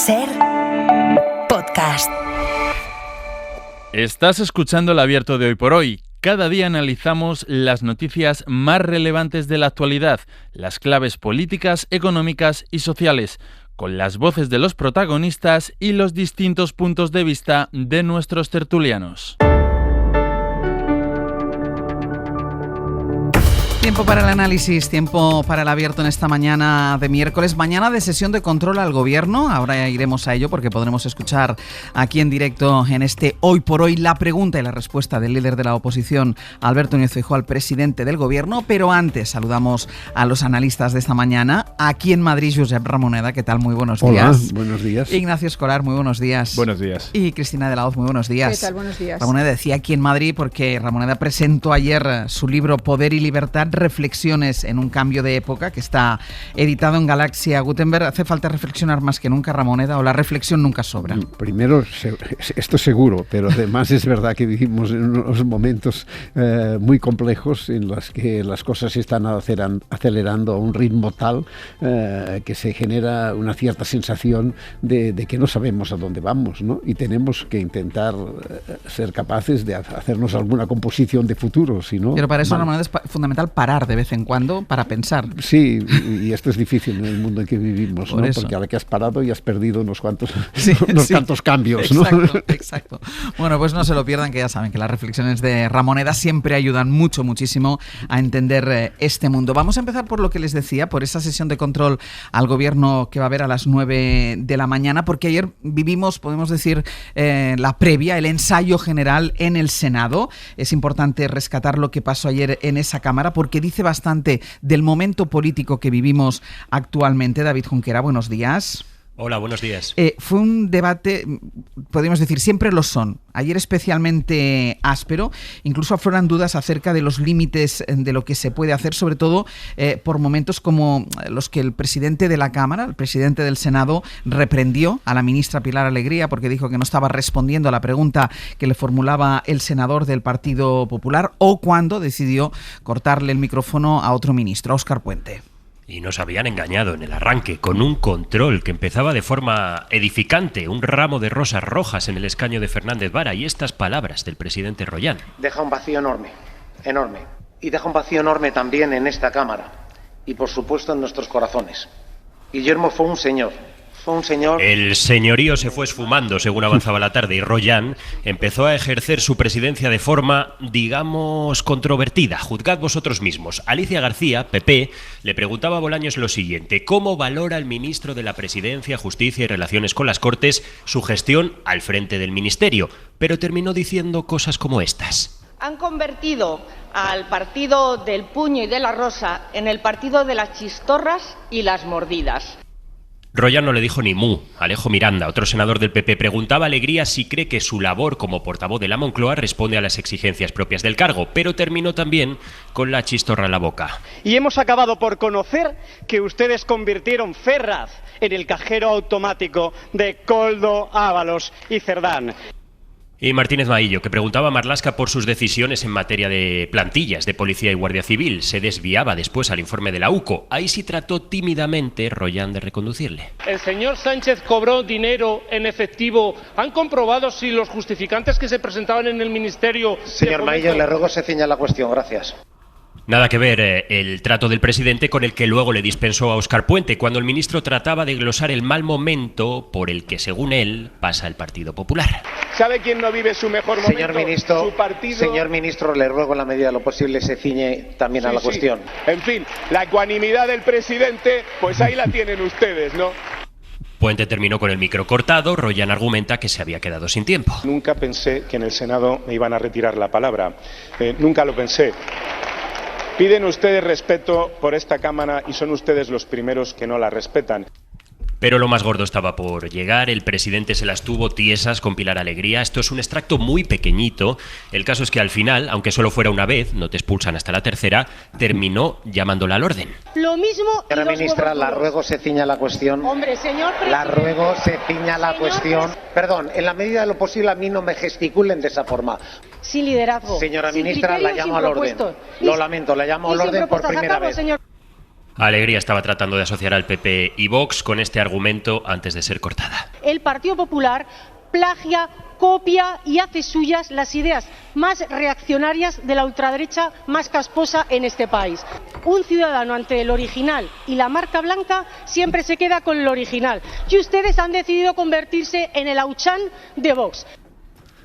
SER Podcast. Estás escuchando El Abierto de Hoy por Hoy. Cada día analizamos las noticias más relevantes de la actualidad, las claves políticas, económicas y sociales, con las voces de los protagonistas y los distintos puntos de vista de nuestros tertulianos. Tiempo para el análisis, tiempo para el abierto en esta mañana de miércoles, mañana de sesión de control al gobierno. Ahora iremos a ello porque podremos escuchar aquí en directo en este Hoy por Hoy la pregunta y la respuesta del líder de la oposición, Alberto Núñez Feijóo, al presidente del gobierno. Pero antes saludamos a los analistas de esta mañana. Aquí en Madrid, Josep Ramoneda, ¿qué tal? Muy buenos días. Hola, buenos días. Ignacio Escolar, muy buenos días. Buenos días. Y Cristina de la Hoz, muy buenos días. ¿Qué tal? Buenos días. Ramoneda decía aquí en Madrid porque Ramoneda presentó ayer su libro Poder y Libertad, reflexiones en un cambio de época, que está editado en Galaxia Gutenberg. ¿Hace falta reflexionar más que nunca, Ramoneda, o la reflexión nunca sobra? Primero, esto seguro, pero además es verdad que vivimos en unos momentos muy complejos en los que las cosas se están acelerando a un ritmo tal que se genera una cierta sensación de que no sabemos a dónde vamos, ¿no? Y tenemos que intentar ser capaces de hacernos alguna composición de futuro, si no... Pero para eso, Ramoneda, es fundamental parar de vez en cuando para pensar. Sí, y esto es difícil en el mundo en que vivimos, ¿no? Porque ahora que has parado y has perdido unos cuantos cambios, ¿no? Exacto. Bueno, pues no se lo pierdan, que ya saben que las reflexiones de Ramoneda siempre ayudan muchísimo a entender este mundo. Vamos a empezar por lo que les decía, por esa sesión de control al gobierno que va a haber a las 9 de la mañana, porque ayer vivimos, podemos decir, la previa, el ensayo general en el Senado. Es importante rescatar lo que pasó ayer en esa Cámara, porque dice bastante del momento político que vivimos actualmente. David Junquera, buenos días. Hola, buenos días. Fue un debate, podríamos decir, siempre lo son. Ayer especialmente áspero, incluso afloran dudas acerca de los límites de lo que se puede hacer, sobre todo por momentos como los que el presidente de la Cámara, el presidente del Senado, reprendió a la ministra Pilar Alegría porque dijo que no estaba respondiendo a la pregunta que le formulaba el senador del Partido Popular, o cuando decidió cortarle el micrófono a otro ministro, a Óscar Puente. Y nos habían engañado en el arranque con un control que empezaba de forma edificante, un ramo de rosas rojas en el escaño de Fernández Vara y estas palabras del presidente Royán. Deja un vacío enorme. Y deja un vacío enorme también en esta Cámara y por supuesto en nuestros corazones. Guillermo fue un señor. El señorío se fue esfumando según avanzaba la tarde y Royán empezó a ejercer su presidencia de forma, digamos, controvertida. Juzgad vosotros mismos. Alicia García, PP, le preguntaba a Bolaños lo siguiente: ¿cómo valora el ministro de la Presidencia, Justicia y Relaciones con las Cortes su gestión al frente del ministerio? Pero terminó diciendo cosas como estas. Han convertido al partido del puño y de la rosa en el partido de las chistorras y las mordidas. Royán no le dijo ni mu. Alejo Miranda, otro senador del PP, preguntaba a Alegría si cree que su labor como portavoz de la Moncloa responde a las exigencias propias del cargo, pero terminó también con la chistorra en la boca. Y hemos acabado por conocer que ustedes convirtieron Ferraz en el cajero automático de Koldo, Ábalos y Cerdán. Y Martínez Maillo, que preguntaba a Marlaska por sus decisiones en materia de plantillas de policía y guardia civil. Se desviaba después al informe de la UCO. Ahí sí trató tímidamente Royán de reconducirle. El señor Sánchez cobró dinero en efectivo. ¿Han comprobado si los justificantes que se presentaban en el ministerio... Señor Maillo, le ruego se ciña la cuestión. Gracias. Nada que ver el trato del presidente con el que luego le dispensó a Óscar Puente, cuando el ministro trataba de glosar el mal momento por el que, según él, pasa el Partido Popular. ¿Sabe quién no vive su mejor momento? Señor ministro, le ruego en la medida de lo posible se ciñe también a la cuestión. En fin, la ecuanimidad del presidente, pues ahí la tienen ustedes, ¿no? Puente terminó con el micro cortado. Royán argumenta que se había quedado sin tiempo. Nunca pensé que en el Senado me iban a retirar la palabra. Nunca lo pensé. Piden ustedes respeto por esta Cámara y son ustedes los primeros que no la respetan. Pero lo más gordo estaba por llegar. El presidente se las tuvo tiesas con Pilar Alegría. Esto es un extracto muy pequeñito. El caso es que al final, aunque solo fuera una vez, no te expulsan hasta la tercera, terminó llamándola al orden. Lo mismo... Señora ministra, la ruego se ciña la cuestión. Hombre, señor presidente... La ruego se ciña la cuestión. Perdón, en la medida de lo posible a mí no me gesticulen de esa forma. Sin liderazgo. Señora ministra, la llamo al orden. Lo lamento, la llamo al orden por primera vez. Alegría estaba tratando de asociar al PP y Vox con este argumento antes de ser cortada. El Partido Popular plagia, copia y hace suyas las ideas más reaccionarias de la ultraderecha más casposa en este país. Un ciudadano ante el original y la marca blanca siempre se queda con el original. Y ustedes han decidido convertirse en el Auchan de Vox.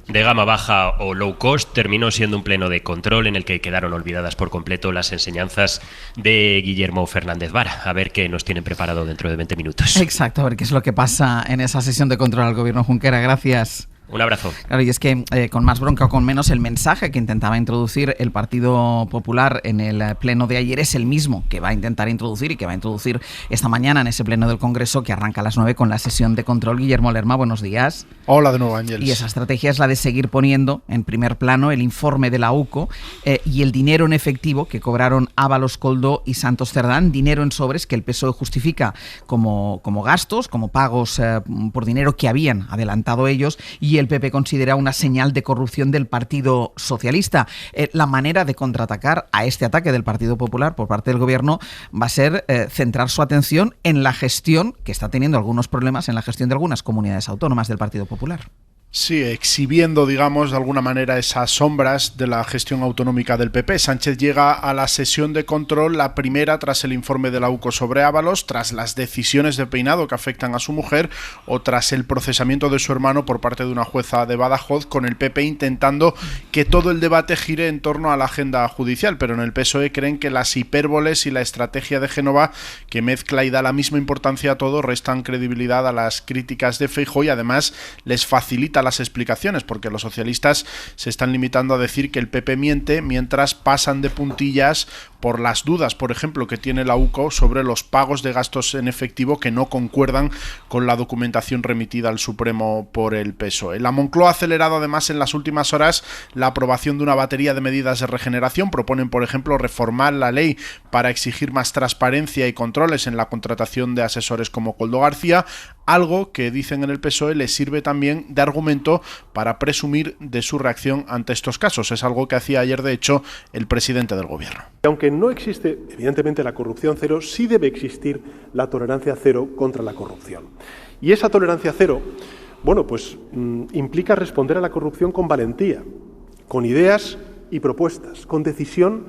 De gama baja o low cost, terminó siendo un pleno de control en el que quedaron olvidadas por completo las enseñanzas de Guillermo Fernández Vara. A ver qué nos tienen preparado dentro de 20 minutos. Exacto, a ver qué es lo que pasa en esa sesión de control al gobierno Junquera. Gracias. Un abrazo. Claro, y es que con más bronca o con menos, el mensaje que intentaba introducir el Partido Popular en el pleno de ayer es el mismo que va a intentar introducir y que va a introducir esta mañana en ese pleno del Congreso que arranca a las 9 con la sesión de control. Guillermo Lerma, buenos días. Hola de nuevo, Ángeles. Y esa estrategia es la de seguir poniendo en primer plano el informe de la UCO y el dinero en efectivo que cobraron Ábalos, Koldo y Santos Cerdán, dinero en sobres que el PSOE justifica como gastos, como pagos por dinero que habían adelantado ellos, y el PP considera una señal de corrupción del Partido Socialista. La manera de contraatacar a este ataque del Partido Popular por parte del gobierno va a ser centrar su atención en la gestión, que está teniendo algunos problemas en la gestión de algunas comunidades autónomas del Partido Popular. Sí, exhibiendo, digamos, de alguna manera esas sombras de la gestión autonómica del PP. Sánchez llega a la sesión de control, la primera tras el informe de la UCO sobre Ábalos, tras las decisiones de peinado que afectan a su mujer o tras el procesamiento de su hermano por parte de una jueza de Badajoz, con el PP intentando que todo el debate gire en torno a la agenda judicial. Pero en el PSOE creen que las hipérboles y la estrategia de Génova, que mezcla y da la misma importancia a todo, restan credibilidad a las críticas de Feijóo y además les facilita las explicaciones, porque los socialistas se están limitando a decir que el PP miente mientras pasan de puntillas por las dudas, por ejemplo, que tiene la UCO sobre los pagos de gastos en efectivo que no concuerdan con la documentación remitida al Supremo por el PSOE. La Moncloa ha acelerado además en las últimas horas la aprobación de una batería de medidas de regeneración. Proponen, por ejemplo, reformar la ley para exigir más transparencia y controles en la contratación de asesores como Koldo García, algo que, dicen en el PSOE, les sirve también de argumento para presumir de su reacción ante estos casos. Es algo que hacía ayer, de hecho, el presidente del gobierno. Aunque no existe, evidentemente, la corrupción cero, sí debe existir la tolerancia cero contra la corrupción. Y esa tolerancia cero, bueno, pues implica responder a la corrupción con valentía, con ideas y propuestas, con decisión,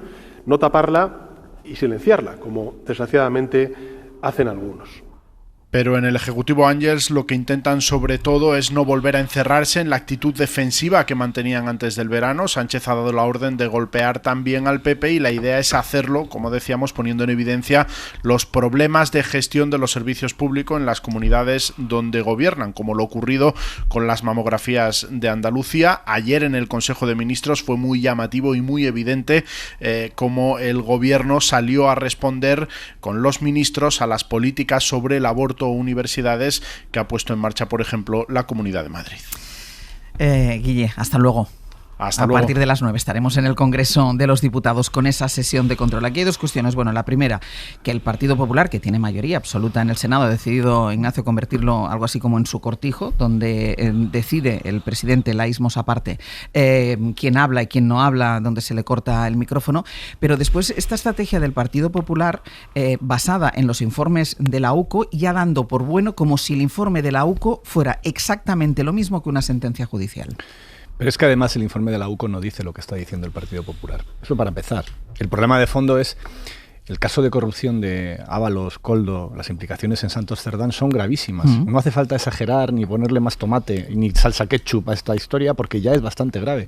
no taparla y silenciarla, como desgraciadamente hacen algunos. Pero en el Ejecutivo, Ángels, lo que intentan sobre todo es no volver a encerrarse en la actitud defensiva que mantenían antes del verano. Sánchez ha dado la orden de golpear también al PP y la idea es hacerlo, como decíamos, poniendo en evidencia los problemas de gestión de los servicios públicos en las comunidades donde gobiernan, como lo ocurrido con las mamografías de Andalucía. Ayer en el Consejo de Ministros fue muy llamativo y muy evidente cómo el gobierno salió a responder con los ministros a las políticas sobre el aborto o universidades que ha puesto en marcha, por ejemplo, la Comunidad de Madrid. Guille, hasta luego. Hasta luego. A partir de las 9 estaremos en el Congreso de los Diputados con esa sesión de control. Aquí hay dos cuestiones. Bueno, la primera, que el Partido Popular, que tiene mayoría absoluta en el Senado, ha decidido, Ignacio, convertirlo algo así como en su cortijo, donde decide el presidente, laísmos aparte, quién habla y quién no habla, donde se le corta el micrófono. Pero después esta estrategia del Partido Popular, basada en los informes de la UCO, ya dando por bueno como si el informe de la UCO fuera exactamente lo mismo que una sentencia judicial. Pero es que además el informe de la UCO no dice lo que está diciendo el Partido Popular. Eso para empezar. El problema de fondo es el caso de corrupción de Ábalos, Koldo, las implicaciones en Santos Cerdán son gravísimas. No hace falta exagerar ni ponerle más tomate ni salsa ketchup a esta historia porque ya es bastante grave.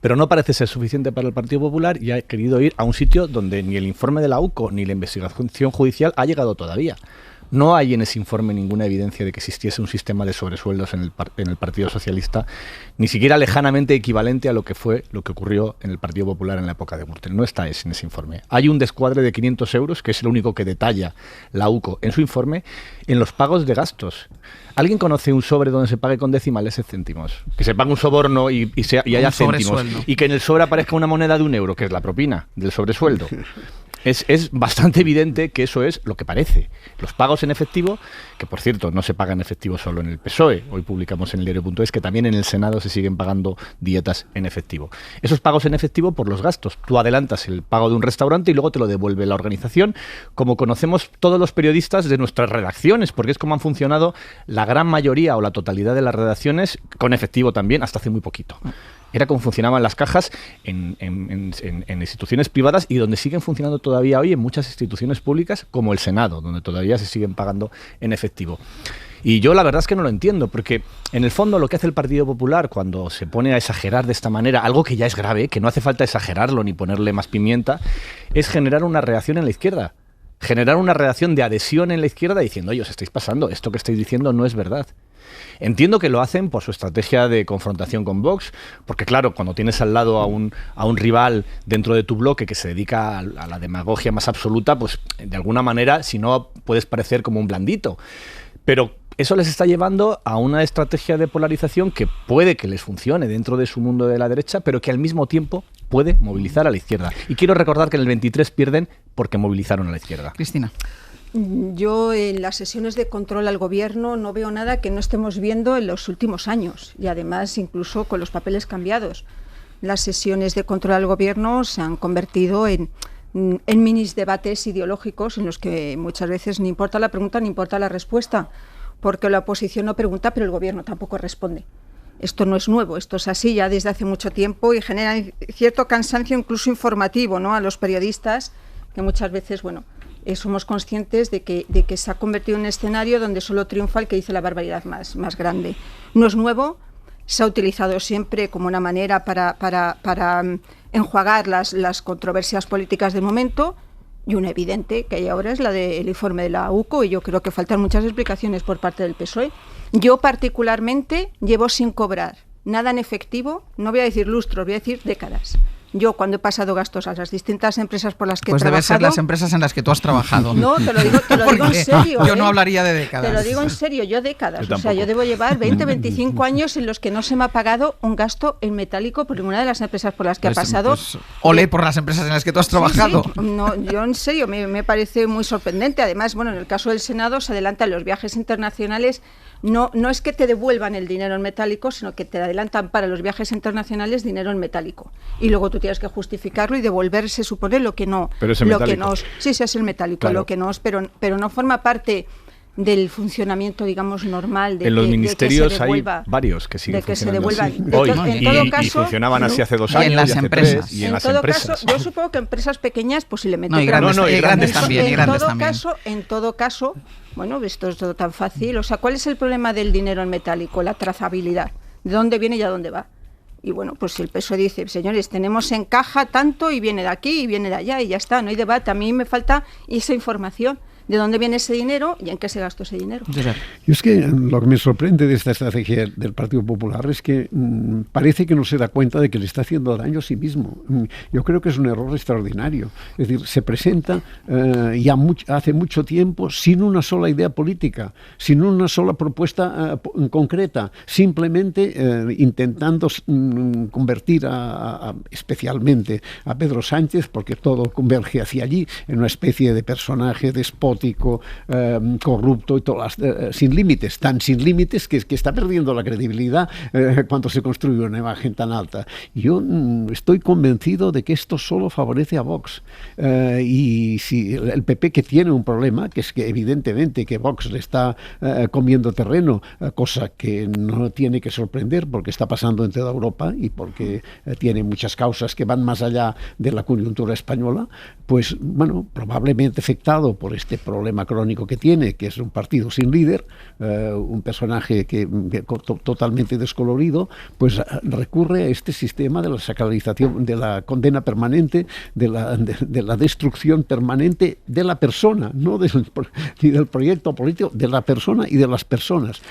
Pero no parece ser suficiente para el Partido Popular y ha querido ir a un sitio donde ni el informe de la UCO ni la investigación judicial ha llegado todavía. No hay en ese informe ninguna evidencia de que existiese un sistema de sobresueldos en el Partido Socialista, ni siquiera lejanamente equivalente a lo que ocurrió en el Partido Popular en la época de Gürtel. No está en ese informe. Hay un descuadre de 500 euros, que es el único que detalla la UCO en su informe, en los pagos de gastos. ¿Alguien conoce un sobre donde se pague con decimales céntimos? Que se pague un soborno y haya céntimos. Y que en el sobre aparezca una moneda de 1 euro, que es la propina del sobresueldo. Es bastante evidente que eso es lo que parece. Los pagos en efectivo, que por cierto no se pagan en efectivo solo en el PSOE, hoy publicamos en el diario.es que también en el Senado se siguen pagando dietas en efectivo. Esos pagos en efectivo por los gastos. Tú adelantas el pago de un restaurante y luego te lo devuelve la organización, como conocemos todos los periodistas de nuestras redacciones, porque es como han funcionado la gran mayoría o la totalidad de las redacciones, con efectivo también, hasta hace muy poquito. Era como funcionaban las cajas en instituciones privadas y donde siguen funcionando todavía hoy en muchas instituciones públicas, como el Senado, donde todavía se siguen pagando en efectivo. Y yo la verdad es que no lo entiendo, porque en el fondo lo que hace el Partido Popular cuando se pone a exagerar de esta manera, algo que ya es grave, que no hace falta exagerarlo ni ponerle más pimienta, es generar una reacción en la izquierda. Generar una reacción de adhesión en la izquierda diciendo, oye, os estáis pasando, esto que estáis diciendo no es verdad. Entiendo que lo hacen por su estrategia de confrontación con Vox, porque claro, cuando tienes al lado a un rival dentro de tu bloque que se dedica a la demagogia más absoluta, pues de alguna manera, si no, puedes parecer como un blandito. Pero eso les está llevando a una estrategia de polarización que puede que les funcione dentro de su mundo de la derecha, pero que al mismo tiempo puede movilizar a la izquierda. Y quiero recordar que en el 23 pierden porque movilizaron a la izquierda. Cristina. Yo en las sesiones de control al gobierno no veo nada que no estemos viendo en los últimos años y además incluso con los papeles cambiados. Las sesiones de control al gobierno se han convertido en minis debates ideológicos en los que muchas veces ni importa la pregunta ni importa la respuesta, porque la oposición no pregunta pero el gobierno tampoco responde. Esto no es nuevo, esto es así ya desde hace mucho tiempo y genera cierto cansancio incluso informativo, ¿no?, a los periodistas, que muchas veces, somos conscientes de que se ha convertido en un escenario donde solo triunfa el que dice la barbaridad más grande. No es nuevo, se ha utilizado siempre como una manera para enjuagar las controversias políticas del momento, y una evidente que hay ahora es la del informe de la UCO, y yo creo que faltan muchas explicaciones por parte del PSOE. Yo particularmente llevo sin cobrar nada en efectivo, no voy a decir lustros, voy a decir décadas. Yo, cuando he pasado gastos a las distintas empresas por las que he trabajado... Pues debe ser las empresas en las que tú has trabajado. No, te lo digo en serio. Yo no hablaría de décadas. Te lo digo en serio, yo décadas. Yo debo llevar 20, 25 años en los que no se me ha pagado un gasto en metálico por ninguna de las empresas por las que ha pasado. Olé por las empresas en las que tú has trabajado. Sí. No, yo en serio, me parece muy sorprendente. Además, en el caso del Senado se adelantan los viajes internacionales. No es que te devuelvan el dinero en metálico, sino que te adelantan para los viajes internacionales dinero en metálico. Y luego tú tienes que justificarlo y devolver, se supone, lo que no. Pero es el metálico. Sí, es el metálico, claro. Lo que no es, pero no forma parte del funcionamiento, digamos, normal de en los que, ministerios de que se devuelva, hay varios que siguen de que funcionando se así. Hoy, y funcionaban así hace 2 años y en las empresas. Hace 3, y en en las todo empresas. caso, yo supongo que empresas pequeñas posiblemente. Y grandes también. En todo caso, esto es todo tan fácil. O sea, ¿cuál es el problema del dinero en metálico? La trazabilidad. ¿De dónde viene y a dónde va? Y pues si el PSOE dice, señores, tenemos en caja tanto y viene de aquí y viene de allá y ya está, no hay debate. A mí me falta esa información. ¿De dónde viene ese dinero y en qué se gastó ese dinero? Y es que lo que me sorprende de esta estrategia del Partido Popular es que parece que no se da cuenta de que le está haciendo daño a sí mismo. Yo creo que es un error extraordinario. Es decir, se presenta hace mucho tiempo sin una sola idea política, sin una sola propuesta concreta, simplemente intentando convertir especialmente a Pedro Sánchez, porque todo converge hacia allí, en una especie de personaje despótico, corrupto y todas sin límites, tan sin límites que está perdiendo la credibilidad cuando se construye una imagen tan alta. Yo estoy convencido de que esto solo favorece a Vox, y si el PP, que tiene un problema, que es que evidentemente que Vox le está comiendo terreno, cosa que no tiene que sorprender porque está pasando en toda Europa y porque tiene muchas causas que van más allá de la coyuntura española, pues probablemente afectado por este problema crónico que tiene, que es un partido sin líder, un personaje que totalmente descolorido, pues recurre a este sistema de la sacralización, de la condena permanente, de la destrucción permanente de la persona, no ni del proyecto político, de la persona y de las personas.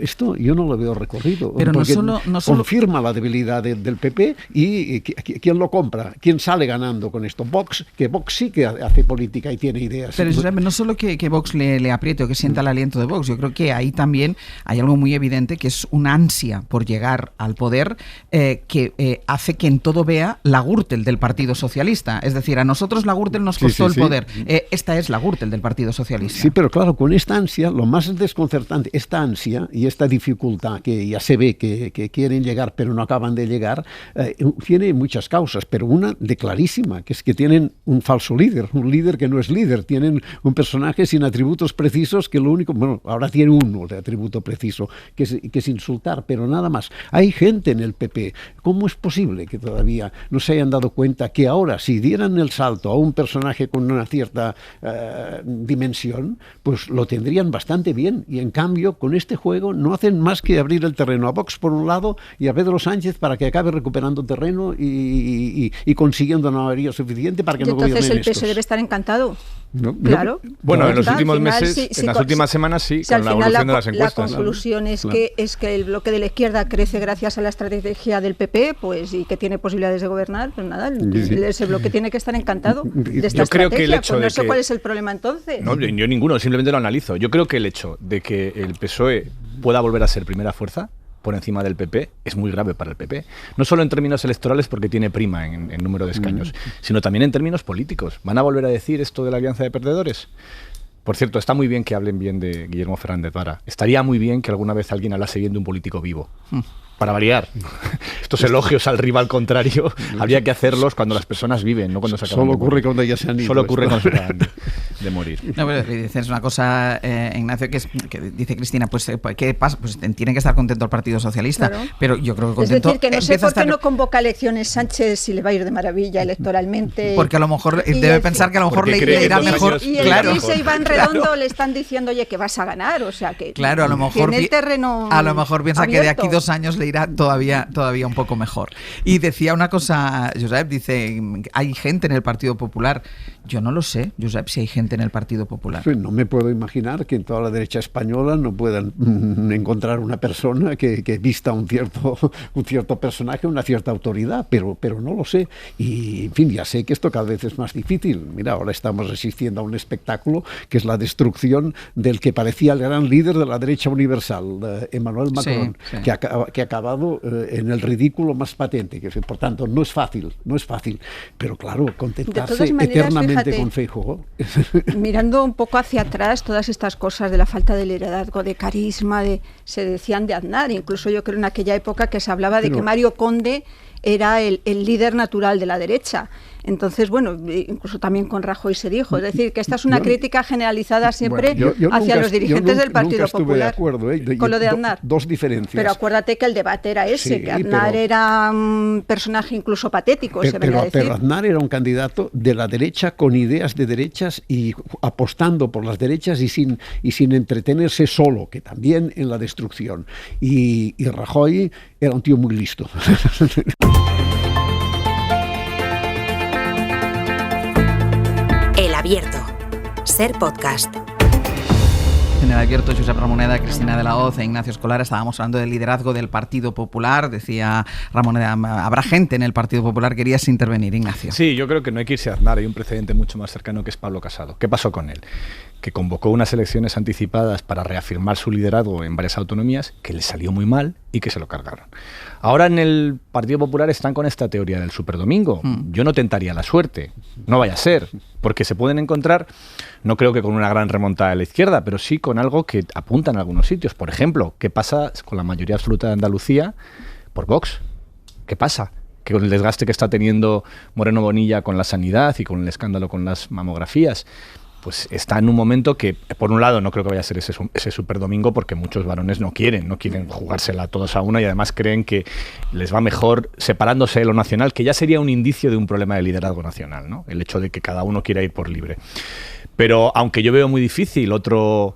Esto yo no lo veo recorrido. Pero no solo confirma la debilidad del PP y ¿quién lo compra? ¿Quién sale ganando con esto? Vox, que Vox sí que hace política y tiene ideas. Pero no solo que Vox le apriete o que sienta el aliento de Vox, yo creo que ahí también hay algo muy evidente que es una ansia por llegar al poder que hace que en todo vea la Gürtel del Partido Socialista. Es decir, a nosotros la Gürtel nos costó el poder. Esta es la Gürtel del Partido Socialista. Sí, pero claro, con esta ansia, lo más desconcertante, esta ansia y esta dificultad que ya se ve que quieren llegar pero no acaban de llegar, tiene muchas causas, pero una de clarísima, que es que tienen un falso líder, un líder que no es líder, tienen un personaje sin atributos precisos que lo único, bueno, ahora tiene uno de atributo preciso, que es insultar, pero nada más. Hay gente en el PP, ¿cómo es posible que todavía no se hayan dado cuenta que ahora si dieran el salto a un personaje con una cierta dimensión, pues lo tendrían bastante bien, y en cambio con este juego no hacen más que abrir el terreno a Vox por un lado y a Pedro Sánchez para que acabe recuperando terreno y consiguiendo una mayoría suficiente para que no gobiernen estos. Entonces el PS debe estar encantado. Claro. Bueno, en los últimos meses, en las últimas semanas sí, con la evolución de las encuestas. La conclusión es que el bloque de la izquierda crece gracias a la estrategia del PP, pues, y que tiene posibilidades de gobernar, pues nada, ese bloque tiene que estar encantado de esta estrategia. Pues no sé cuál es el problema entonces. No, yo ninguno, simplemente lo analizo. Yo creo que el hecho de que el PSOE pueda volver a ser primera fuerza por encima del PP es muy grave para el PP. No solo en términos electorales, porque tiene prima en número de escaños, sino también en términos políticos. ¿Van a volver a decir esto de la alianza de perdedores? Por cierto, está muy bien que hablen bien de Guillermo Fernández Vara. Estaría muy bien que alguna vez alguien hablase bien de un político vivo. Para variar. Estos elogios al rival contrario habría que hacerlos cuando las personas viven, no cuando se acaban. Solo ocurre cuando ya se han ido. Solo ocurre cuando se acaban de morir. No, pero dices una cosa, Ignacio, que dice Cristina, pues ¿qué pasa? Pues tiene que estar contento el Partido Socialista, claro. Pero yo creo que contento. Es decir, que no sé por qué no convoca elecciones Sánchez si le va a ir de maravilla electoralmente. Porque a lo mejor debe pensar que a lo mejor le irá mejor. Y el Iván Redondo le están diciendo, oye, que vas a ganar, o sea que claro, a lo mejor tiene el terreno a lo mejor piensa abierto. Que de aquí 2 años le irá todavía un poco mejor. Y decía una cosa, Josep, dice, hay gente en el Partido Popular. Yo no lo sé, Josep, si hay gente en el Partido Popular. Sí, no me puedo imaginar que en toda la derecha española no puedan encontrar una persona que vista un cierto personaje, una cierta autoridad, pero no lo sé. Y, en fin, ya sé que esto cada vez es más difícil. Mira, ahora estamos asistiendo a un espectáculo que es la destrucción del que parecía el gran líder de la derecha universal, Emmanuel Macron, sí. Que ha acabado en el ridículo más patente. Por tanto, no es fácil, pero claro, contentarse eternamente con Feijóo. Mirando un poco hacia atrás, todas estas cosas de la falta de liderazgo, de carisma, se decían de Aznar, incluso yo creo en aquella época que se hablaba de que Mario Conde era el líder natural de la derecha. Entonces, bueno, incluso también con Rajoy se dijo. Es decir, que esta es una crítica generalizada siempre hacia los dirigentes del Partido Popular. Nunca estuve de acuerdo, con lo de Aznar. Dos diferencias. Pero acuérdate que el debate era ese, que Aznar era un personaje incluso patético, se venía a decir. Pero Aznar era un candidato de la derecha con ideas de derechas y apostando por las derechas y sin entretenerse solo, que también en la destrucción. Y Rajoy era un tío muy listo. El Abierto. Ser podcast. En El Abierto, Josep Ramoneda, Cristina de la Hoz e Ignacio Escolar estábamos hablando del liderazgo del Partido Popular. Decía Ramoneda, habrá gente en el Partido Popular. Querías intervenir, Ignacio. Sí, yo creo que no hay que irse a Aznar. Hay un precedente mucho más cercano que es Pablo Casado. ¿Qué pasó con él? Que convocó unas elecciones anticipadas para reafirmar su liderazgo en varias autonomías, que le salió muy mal y que se lo cargaron. Ahora en el Partido Popular están con esta teoría del superdomingo. Yo no tentaría la suerte, no vaya a ser, porque se pueden encontrar, no creo que con una gran remontada de la izquierda, pero sí con algo que apunta en algunos sitios. Por ejemplo, ¿qué pasa con la mayoría absoluta de Andalucía por Vox? ¿Qué pasa? Que con el desgaste que está teniendo Moreno Bonilla con la sanidad y con el escándalo con las mamografías, pues está en un momento que, por un lado, no creo que vaya a ser ese superdomingo, porque muchos varones no quieren jugársela todos a una, y además creen que les va mejor separándose de lo nacional, que ya sería un indicio de un problema de liderazgo nacional, ¿no? El hecho de que cada uno quiera ir por libre. Pero aunque yo veo muy difícil otro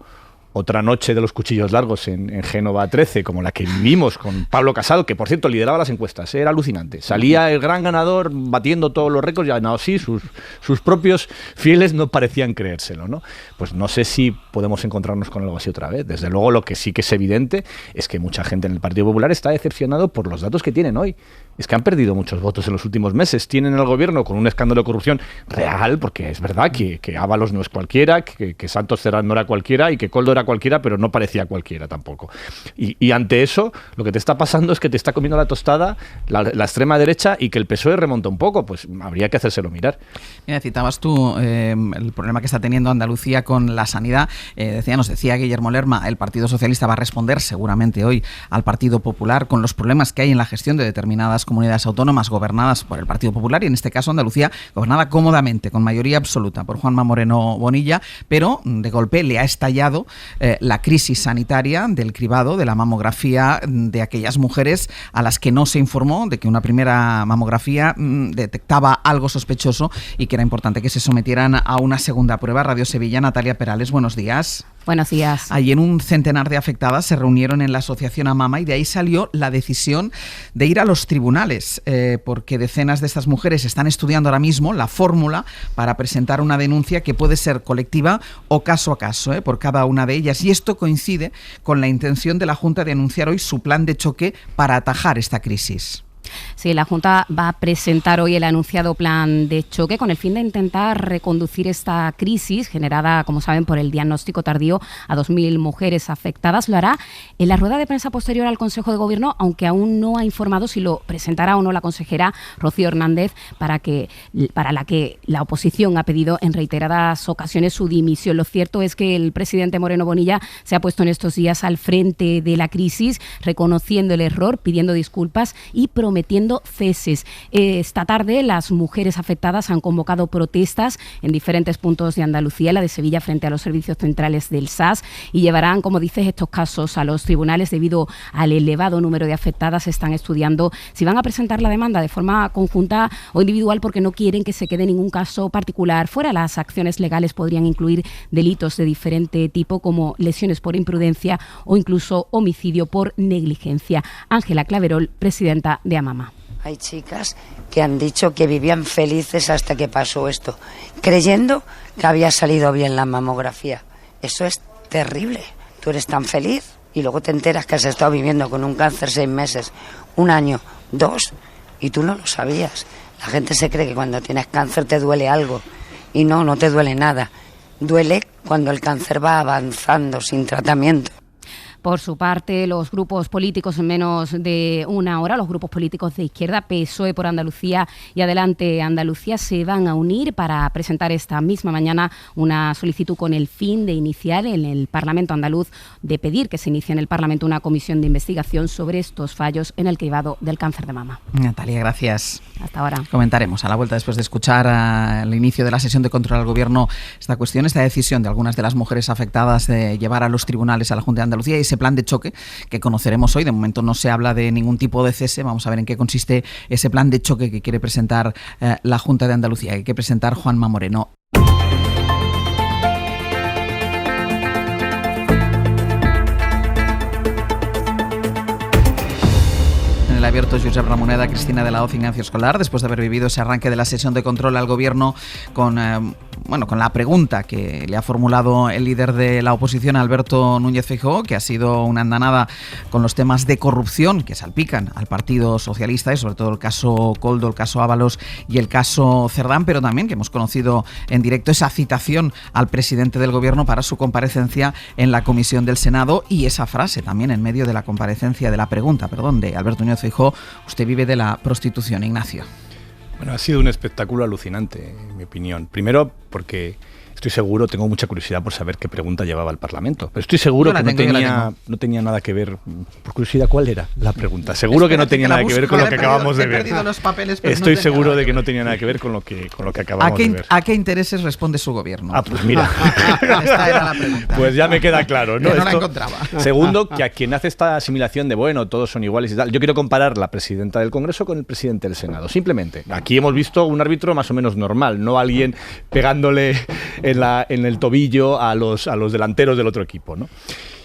otra noche de los cuchillos largos en Génova 13, como la que vivimos con Pablo Casado, que por cierto lideraba las encuestas, era alucinante. Salía el gran ganador batiendo todos los récords, ya no, sí, sus propios fieles no parecían creérselo, ¿no? Pues no sé si podemos encontrarnos con algo así otra vez. Desde luego lo que sí que es evidente es que mucha gente en el Partido Popular está decepcionado por los datos que tienen hoy. Es que han perdido muchos votos en los últimos meses. Tienen el gobierno con un escándalo de corrupción real, porque es verdad que Ábalos no es cualquiera, que Santos Cerdán no era cualquiera y que Koldo era cualquiera, pero no parecía cualquiera tampoco. Y ante eso, lo que te está pasando es que te está comiendo la tostada la extrema derecha y que el PSOE remonta un poco. Pues habría que hacérselo mirar. Mira, citabas tú el problema que está teniendo Andalucía con la sanidad. Nos decía Guillermo Lerma, el Partido Socialista va a responder seguramente hoy al Partido Popular con los problemas que hay en la gestión de determinadas comunidades autónomas gobernadas por el Partido Popular, y en este caso Andalucía gobernada cómodamente, con mayoría absoluta por Juanma Moreno Bonilla, pero de golpe le ha estallado la crisis sanitaria del cribado, de la mamografía de aquellas mujeres a las que no se informó de que una primera mamografía detectaba algo sospechoso y que era importante que se sometieran a una segunda prueba. Radio Sevilla, Natalia Perales, buenos días. Buenos días. Ayer un centenar de afectadas se reunieron en la asociación Amama y de ahí salió la decisión de ir a los tribunales, porque decenas de estas mujeres están estudiando ahora mismo la fórmula para presentar una denuncia que puede ser colectiva o caso a caso, por cada una de ellas. Y esto coincide con la intención de la Junta de anunciar hoy su plan de choque para atajar esta crisis. Sí, la Junta va a presentar hoy el anunciado plan de choque con el fin de intentar reconducir esta crisis generada, como saben, por el diagnóstico tardío a 2.000 mujeres afectadas. Lo hará en la rueda de prensa posterior al Consejo de Gobierno, aunque aún no ha informado si lo presentará o no la consejera Rocío Hernández, para la que la oposición ha pedido en reiteradas ocasiones su dimisión. Lo cierto es que el presidente Moreno Bonilla se ha puesto en estos días al frente de la crisis, reconociendo el error, pidiendo disculpas y prometiendo ceses. Esta tarde las mujeres afectadas han convocado protestas en diferentes puntos de Andalucía, la de Sevilla frente a los servicios centrales del SAS, y llevarán, como dices, estos casos a los tribunales. Debido al elevado número de afectadas, están estudiando si van a presentar la demanda de forma conjunta o individual, porque no quieren que se quede ningún caso particular fuera. Las acciones legales podrían incluir delitos de diferente tipo, como lesiones por imprudencia o incluso homicidio por negligencia. Ángela Claverol, presidenta de Amama. Hay chicas que han dicho que vivían felices hasta que pasó esto, creyendo que había salido bien la mamografía. Eso es terrible. Tú eres tan feliz y luego te enteras que has estado viviendo con un cáncer 6 meses, 1 año, 2, y tú no lo sabías. La gente se cree que cuando tienes cáncer te duele algo, y no te duele nada. Duele cuando el cáncer va avanzando sin tratamiento. Por su parte, los grupos políticos, en menos de una hora, los grupos políticos de izquierda, PSOE por Andalucía y Adelante Andalucía, se van a unir para presentar esta misma mañana una solicitud con el fin de iniciar en el Parlamento andaluz, de pedir que se inicie en el Parlamento una comisión de investigación sobre estos fallos en el cribado del cáncer de mama. Natalia, gracias. Hasta ahora. Comentaremos a la vuelta, después de escuchar al inicio de la sesión de control al Gobierno, esta decisión de algunas de las mujeres afectadas de llevar a los tribunales a la Junta de Andalucía y ese plan de choque que conoceremos hoy. De momento no se habla de ningún tipo de cese. Vamos a ver en qué consiste ese plan de choque que quiere presentar la Junta de Andalucía, que quiere presentar Juanma Moreno. El abierto Josep Ramoneda, Cristina de la Hoz, Ignacio Escolar, después de haber vivido ese arranque de la sesión de control al Gobierno con la pregunta que le ha formulado el líder de la oposición, Alberto Núñez Feijóo, que ha sido una andanada con los temas de corrupción que salpican al Partido Socialista, y sobre todo el caso Koldo, el caso Ábalos y el caso Cerdán, pero también que hemos conocido en directo esa citación al presidente del Gobierno para su comparecencia en la comisión del Senado, y esa frase también en medio de la comparecencia, de la pregunta, de Alberto Núñez Feijóo: usted vive de la prostitución, Ignacio. Bueno, ha sido un espectáculo alucinante, en mi opinión. Primero porque estoy seguro, tengo mucha curiosidad por saber qué pregunta llevaba al Parlamento. Pero estoy seguro que no tenía nada que ver. Por curiosidad, ¿cuál era la pregunta? Seguro que no tenía nada que ver con lo que acabamos de ver. Estoy seguro de que no tenía nada que ver con lo que acabamos de ver. ¿A qué intereses responde su gobierno? Pues mira. Esta era la pregunta. Pues ya me queda claro, ¿no? Que no la encontraba. Segundo, que a quien hace esta asimilación de todos son iguales y tal. Yo quiero comparar la presidenta del Congreso con el presidente del Senado. Simplemente. Aquí hemos visto un árbitro más o menos normal, no alguien pegándole en el tobillo a los delanteros del otro equipo, ¿no?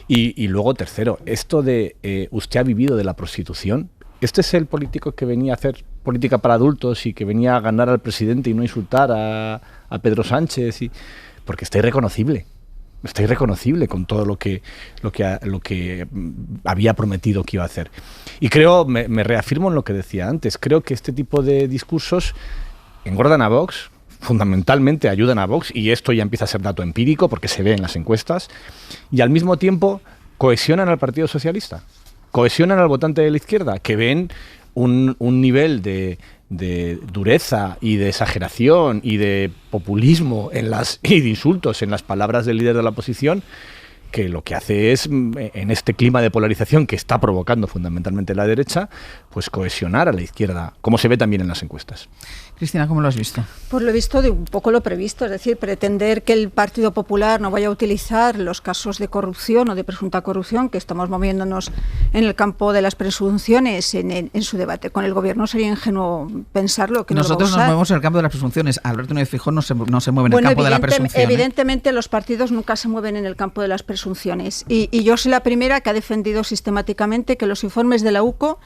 Y luego, tercero, esto de usted ha vivido de la prostitución. Este es el político que venía a hacer política para adultos y que venía a ganar al presidente y no insultar a Pedro Sánchez, porque está irreconocible. Está irreconocible con todo lo que había prometido que iba a hacer. Y creo, me reafirmo en lo que decía antes, creo que este tipo de discursos engordan a Vox, fundamentalmente ayudan a Vox, y esto ya empieza a ser dato empírico porque se ve en las encuestas, y al mismo tiempo cohesionan al Partido Socialista, cohesionan al votante de la izquierda, que ven un nivel de dureza y de exageración y de populismo y de insultos en las palabras del líder de la oposición, que lo que hace es, en este clima de polarización que está provocando fundamentalmente la derecha, pues cohesionar a la izquierda, como se ve también en las encuestas. Cristina, ¿cómo lo has visto? Pues lo he visto de un poco lo previsto, es decir, pretender que el Partido Popular no vaya a utilizar los casos de corrupción o de presunta corrupción, que estamos moviéndonos en el campo de las presunciones en su debate con el Gobierno, sería ingenuo pensarlo. Que nosotros no nos movemos en el campo de las presunciones. Alberto Núñez Feijóo no se mueve en el campo de la presunción. Evidentemente los partidos nunca se mueven en el campo de las presunciones. Y yo soy la primera que ha defendido sistemáticamente que los informes de la UCO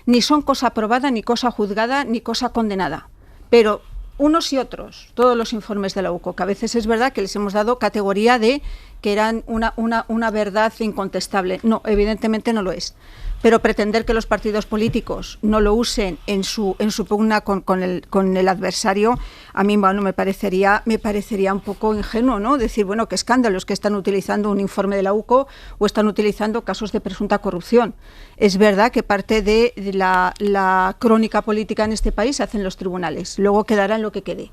ni son cosa probada, ni cosa juzgada, ni cosa condenada. Pero unos y otros, todos los informes de la UCO, que a veces es verdad que les hemos dado categoría de que eran una verdad incontestable. No, evidentemente no lo es. Pero pretender que los partidos políticos no lo usen en su pugna con el adversario, a mí, bueno, me parecería un poco ingenuo, ¿no? Decir, bueno, qué escándalos que están utilizando un informe de la UCO o están utilizando casos de presunta corrupción. Es verdad que parte de la crónica política en este país se hace en los tribunales, luego quedará en lo que quede.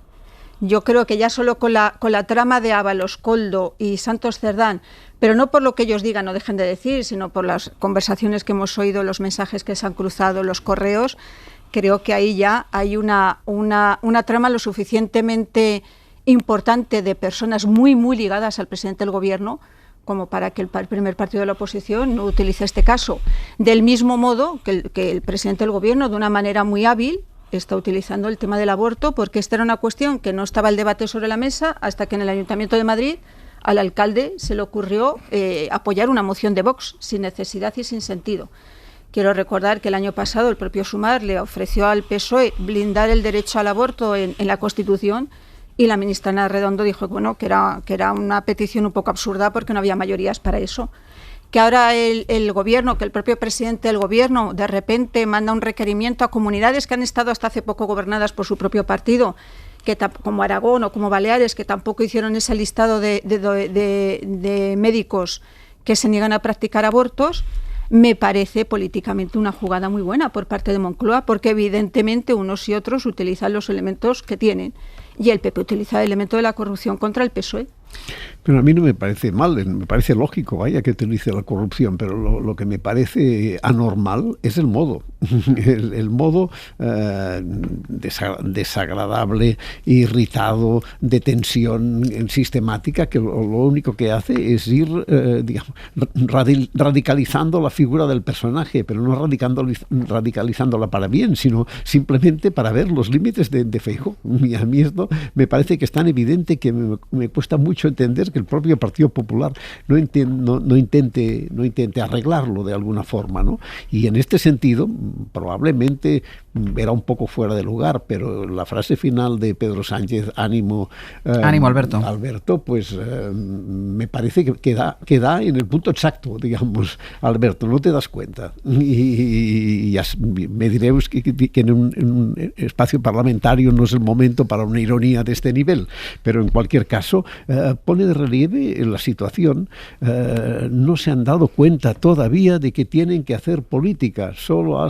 Yo creo que ya solo con la trama de Ábalos, Koldo y Santos Cerdán, pero no por lo que ellos digan o dejen de decir, sino por las conversaciones que hemos oído, los mensajes que se han cruzado, los correos, creo que ahí ya hay una trama lo suficientemente importante de personas muy, muy ligadas al presidente del Gobierno como para que el primer partido de la oposición no utilice este caso. Del mismo modo que el presidente del Gobierno, de una manera muy hábil, está utilizando el tema del aborto, porque esta era una cuestión que no estaba el debate sobre la mesa hasta que en el Ayuntamiento de Madrid al alcalde se le ocurrió apoyar una moción de Vox sin necesidad y sin sentido. Quiero recordar que el año pasado el propio Sumar le ofreció al PSOE blindar el derecho al aborto en la Constitución y la ministra Ana Redondo dijo bueno, que era una petición un poco absurda porque no había mayorías para eso. Que ahora el Gobierno, que el propio presidente del Gobierno de repente manda un requerimiento a comunidades que han estado hasta hace poco gobernadas por su propio partido, que como Aragón o como Baleares, que tampoco hicieron ese listado de médicos que se niegan a practicar abortos, me parece políticamente una jugada muy buena por parte de Moncloa, porque evidentemente unos y otros utilizan los elementos que tienen, y el PP utiliza el elemento de la corrupción contra el PSOE. Pero a mí no me parece mal, me parece lógico, vaya, que utilice la corrupción, pero lo que me parece anormal es el modo. El modo desagradable, irritado, de tensión sistemática, que lo único que hace es ir, digamos, radicalizando la figura del personaje, pero no radicalizándola para bien, sino simplemente para ver los límites de Feijóo. Y a mí esto me parece que es tan evidente que me cuesta mucho entender que el propio Partido Popular no intente arreglarlo de alguna forma, ¿no? Y en este sentido, probablemente era un poco fuera de lugar, pero la frase final de Pedro Sánchez, ánimo Alberto, pues me parece que da en el punto exacto, digamos, Alberto, no te das cuenta. Y me diréis que en un espacio parlamentario no es el momento para una ironía de este nivel, pero en cualquier caso pone de relieve la situación. No se han dado cuenta todavía de que tienen que hacer política, solo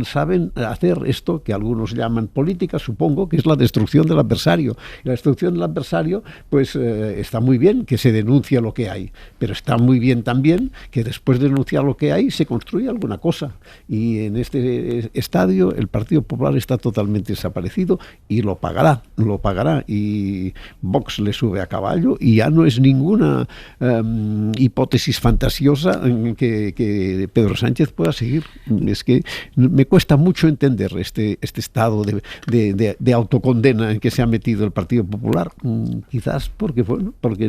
saben hacer esto que algunos llaman política, supongo que es la destrucción del adversario. La destrucción del adversario, pues está muy bien que se denuncie lo que hay, pero está muy bien también que después de denunciar lo que hay se construya alguna cosa. Y en este estadio el Partido Popular está totalmente desaparecido y lo pagará. Y Vox le sube a caballo y ya no es ninguna hipótesis fantasiosa que Pedro Sánchez pueda seguir. Es que me cuesta mucho entender defender este estado de autocondena en que se ha metido el Partido Popular. Quizás porque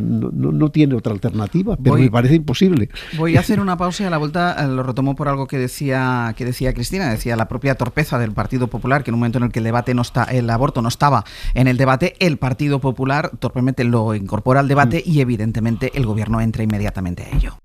no tiene otra alternativa, pero me parece imposible. Voy a hacer una pausa y a la vuelta lo retomo por algo que decía Cristina. Decía la propia torpeza del Partido Popular, que en un momento en el que el aborto no estaba en el debate, el Partido Popular torpemente lo incorpora al debate y evidentemente el gobierno entra inmediatamente a ello.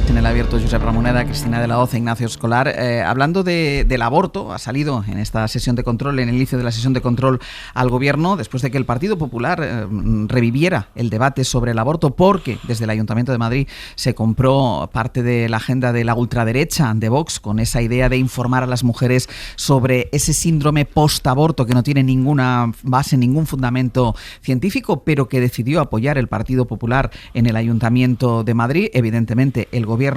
En el abierto, Josep Ramoneda, Cristina de la Hoz, Ignacio Escolar, hablando del aborto. Ha salido en esta sesión de control, en el inicio de la sesión de control al gobierno, después de que el Partido Popular reviviera el debate sobre el aborto, porque desde el Ayuntamiento de Madrid se compró parte de la agenda de la ultraderecha de Vox, con esa idea de informar a las mujeres sobre ese síndrome post-aborto que no tiene ninguna base, ningún fundamento científico, pero que decidió apoyar el Partido Popular en el Ayuntamiento de Madrid. Evidentemente, el gobierno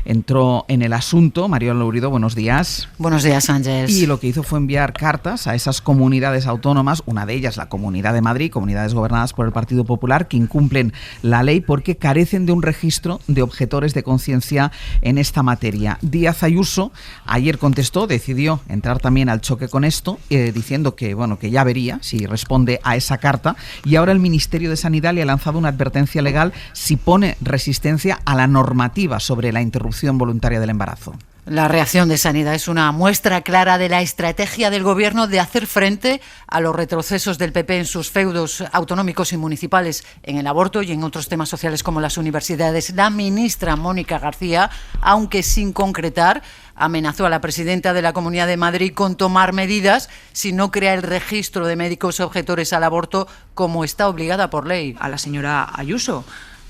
entró en el asunto. Mariola Lourido, buenos días. Buenos días, Ángeles. Y lo que hizo fue enviar cartas a esas comunidades autónomas, una de ellas la Comunidad de Madrid, comunidades gobernadas por el Partido Popular, que incumplen la ley porque carecen de un registro de objetores de conciencia en esta materia. Díaz Ayuso ayer contestó, decidió entrar también al choque con esto, diciendo que ya vería si responde a esa carta, y ahora el Ministerio de Sanidad le ha lanzado una advertencia legal si pone resistencia a la normativa sobre la interrupción voluntaria del embarazo. La reacción de Sanidad es una muestra clara de la estrategia del Gobierno de hacer frente a los retrocesos del PP en sus feudos autonómicos y municipales en el aborto y en otros temas sociales como las universidades. La ministra Mónica García, aunque sin concretar, amenazó a la presidenta de la Comunidad de Madrid con tomar medidas si no crea el registro de médicos objetores al aborto como está obligada por ley. A la señora Ayuso,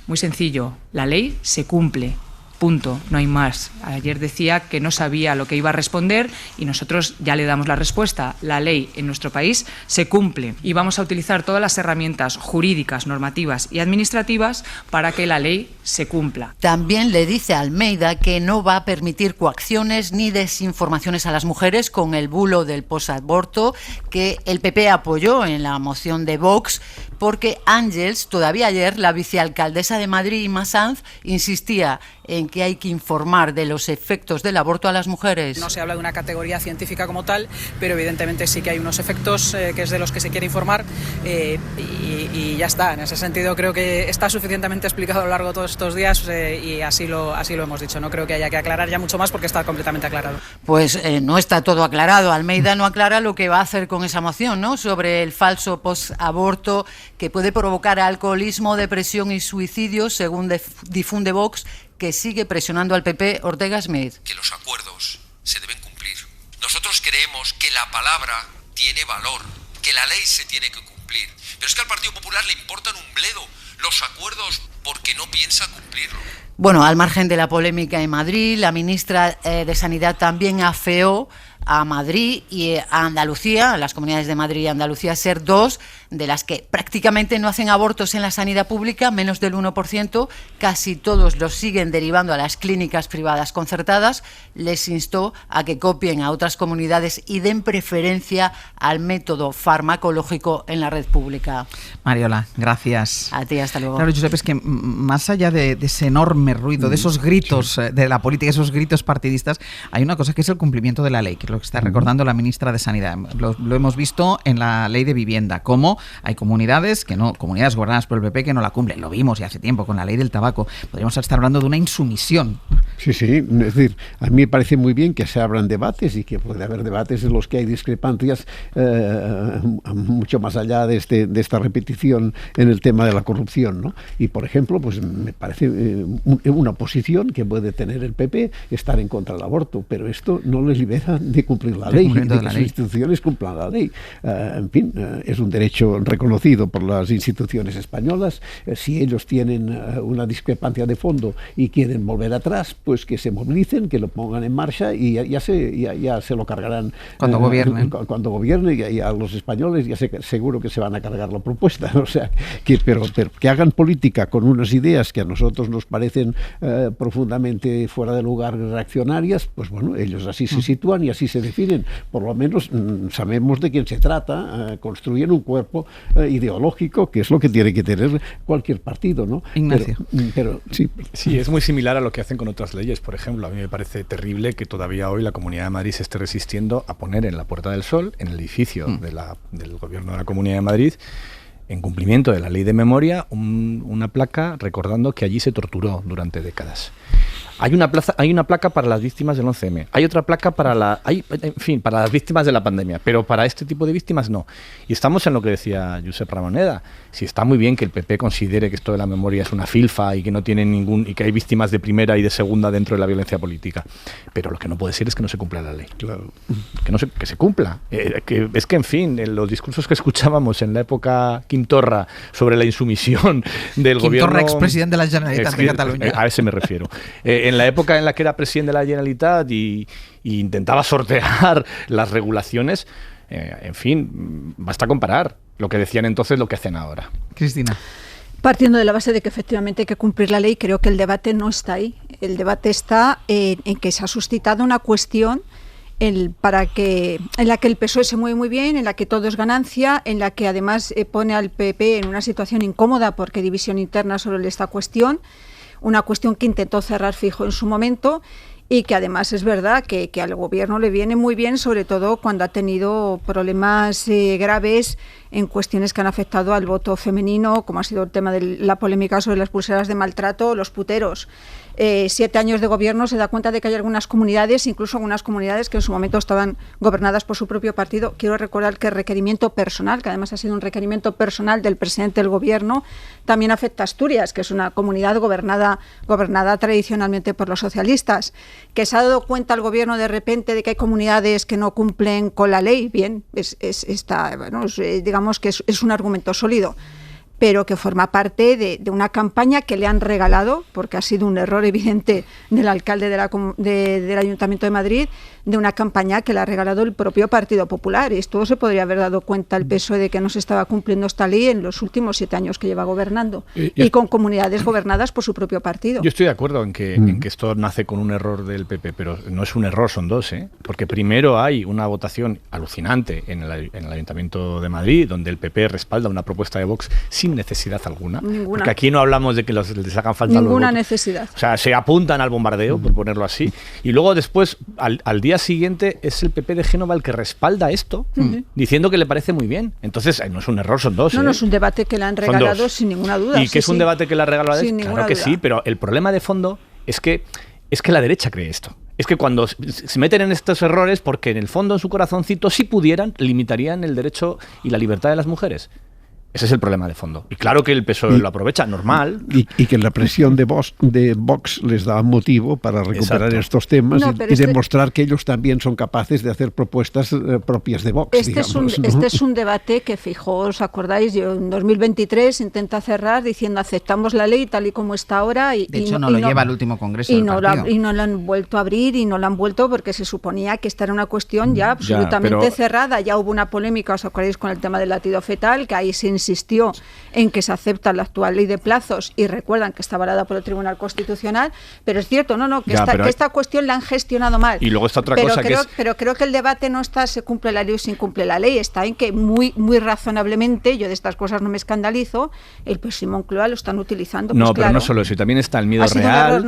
muy sencillo, la ley se cumple. Punto, no hay más. Ayer decía que no sabía lo que iba a responder y nosotros ya le damos la respuesta. La ley en nuestro país se cumple y vamos a utilizar todas las herramientas jurídicas, normativas y administrativas para que la ley se cumpla. También le dice a Almeida que no va a permitir coacciones ni desinformaciones a las mujeres con el bulo del posaborto que el PP apoyó en la moción de Vox, porque Ángels, todavía ayer, la vicealcaldesa de Madrid, Imma Sanz, insistía en que hay que informar de los efectos del aborto a las mujeres. No se habla de una categoría científica como tal, pero evidentemente sí que hay unos efectos que es de los que se quiere informar y ya está. En ese sentido creo que está suficientemente explicado a lo largo de todos estos días y así lo hemos dicho. No creo que haya que aclarar ya mucho más porque está completamente aclarado. Pues no está todo aclarado. Almeida no aclara lo que va a hacer con esa moción, ¿no?, sobre el falso posaborto que puede provocar alcoholismo, depresión y suicidio, según difunde Vox, que sigue presionando al PP Ortega Smith. Que los acuerdos se deben cumplir. Nosotros creemos que la palabra tiene valor, que la ley se tiene que cumplir. Pero es que al Partido Popular le importan un bledo los acuerdos porque no piensa cumplirlo. Bueno, al margen de la polémica en Madrid, la ministra de Sanidad también afeó a Madrid y a Andalucía, a las comunidades de Madrid y Andalucía, ser dos de las que prácticamente no hacen abortos en la sanidad pública, menos del 1%, casi todos los siguen derivando a las clínicas privadas concertadas. Les instó a que copien a otras comunidades y den preferencia al método farmacológico en la red pública. Mariola, gracias. A ti, hasta luego. Claro, Josep, es que más allá de ese enorme ruido, de esos gritos de la política, esos gritos partidistas, hay una cosa que es el cumplimiento de la ley, que es lo que está recordando la ministra de Sanidad. Lo hemos visto en la ley de vivienda, cómo hay comunidades gobernadas por el PP que no la cumplen. Lo vimos ya hace tiempo con la ley del tabaco. Podríamos estar hablando de una insumisión. Sí, es decir, a mí me parece muy bien que se abran debates y que puede haber debates en los que hay discrepancias mucho más allá de esta repetición en el tema de la corrupción, ¿no? Y, por ejemplo, pues me parece una posición que puede tener el PP estar en contra del aborto, pero esto no les libera de cumplir la ley, de que las instituciones cumplan la ley. En fin, es un derecho reconocido por las instituciones españolas. Si ellos tienen una discrepancia de fondo y quieren volver atrás, pues que se movilicen, que lo pongan en marcha y ya se lo cargarán cuando gobiernen. Cuando gobierne, y a los españoles seguro que se van a cargar la propuesta. O sea, pero que hagan política con unas ideas que a nosotros nos parecen profundamente fuera de lugar, reaccionarias, pues bueno, ellos así se sitúan y así se definen. Por lo menos sabemos de quién se trata, construyen un cuerpo ideológico, que es lo que tiene que tener cualquier partido, ¿no? Ignacio. Pero sí, es muy similar a lo que hacen con otras leyes leyes. Por ejemplo, a mí me parece terrible que todavía hoy la Comunidad de Madrid se esté resistiendo a poner en la Puerta del Sol, en el edificio del Gobierno de la Comunidad de Madrid, en cumplimiento de la ley de memoria, una placa recordando que allí se torturó durante décadas. Hay una placa para las víctimas del 11M. Hay otra placa para para las víctimas de la pandemia, pero para este tipo de víctimas no. Y estamos en lo que decía Josep Ramoneda. Si está muy bien que el PP considere que esto de la memoria es una filfa y que no tiene y que hay víctimas de primera y de segunda dentro de la violencia política, pero lo que no puede ser es que no se cumpla la ley. Claro. Que se cumpla. Es que, en fin, en los discursos que escuchábamos en la época Quim-Torra sobre la insumisión del gobierno... Quim-Torra, expresidente de la Generalitat de Cataluña. A ese me refiero. En la época en la que era presidente de la Generalitat y intentaba sortear las regulaciones, en fin, basta comparar lo que decían entonces lo que hacen ahora. Cristina. Partiendo de la base de que efectivamente hay que cumplir la ley, creo que el debate no está ahí. El debate está en que se ha suscitado una cuestión en la que el PSOE se mueve muy bien, en la que todo es ganancia, en la que además pone al PP en una situación incómoda porque hay división interna sobre esta cuestión. Una cuestión que intentó cerrar Feijóo en su momento y que además es verdad que al gobierno le viene muy bien, sobre todo cuando ha tenido problemas graves en cuestiones que han afectado al voto femenino, como ha sido el tema de la polémica sobre las pulseras de maltrato o los puteros. 7 años de gobierno se da cuenta de que hay algunas comunidades, incluso algunas comunidades que en su momento estaban gobernadas por su propio partido. Quiero recordar que el requerimiento personal, que además ha sido un requerimiento personal del presidente del gobierno, también afecta a Asturias, que es una comunidad gobernada tradicionalmente por los socialistas. Que se ha dado cuenta el gobierno de repente de que hay comunidades que no cumplen con la ley. Bien, digamos que es un argumento sólido, pero que forma parte de una campaña que le han regalado, porque ha sido un error evidente del alcalde del Ayuntamiento de Madrid, de una campaña que le ha regalado el propio Partido Popular. Y esto se podría haber dado cuenta el PSOE de que no se estaba cumpliendo esta ley en los últimos 7 años que lleva gobernando, y con comunidades gobernadas por su propio partido. Yo estoy de acuerdo en que esto nace con un error del PP, pero no es un error, son dos, porque primero hay una votación alucinante en el Ayuntamiento de Madrid, donde el PP respalda una propuesta de Vox sin necesidad alguna. Ninguna. Porque aquí no hablamos de que les hagan falta ninguna los votos. Necesidad. O sea, se apuntan al bombardeo, por ponerlo así, y luego después, al día siguiente, es el PP de Génova el que respalda esto, diciendo que le parece muy bien. Entonces, no es un error, son dos. No es un debate que le han regalado sin ninguna duda. ¿Y que es un debate que le han regalado? Claro que duda. Sí, pero el problema de fondo es que la derecha cree esto. Es que cuando se meten en estos errores, porque en el fondo, en su corazoncito, si pudieran, limitarían el derecho y la libertad de las mujeres. Ese es el problema de fondo. Y claro que el PSOE lo aprovecha, normal. Y que la presión de Vox les da motivo para recuperar estos temas y demostrar que ellos también son capaces de hacer propuestas propias de Vox. Este es un debate que, fijo, ¿os acordáis? Yo en 2023 intenta cerrar diciendo aceptamos la ley tal y como está ahora. De hecho, no lo lleva al último congreso del partido. Y no lo han vuelto a abrir y no lo han vuelto porque se suponía que esta era una cuestión ya absolutamente cerrada. Ya hubo una polémica, ¿os acordáis? Con el tema del latido fetal, que ahí se insistió en que se acepta la actual ley de plazos y recuerdan que está avalada por el Tribunal Constitucional, pero es cierto, que esta cuestión la han gestionado mal. Y luego está otra cosa pero creo que el debate no está se cumple la ley o se incumple la ley, está en que muy razonablemente, yo de estas cosas no me escandalizo, el PSOE y Moncloa lo están utilizando. No, pero no solo eso, y también está el miedo real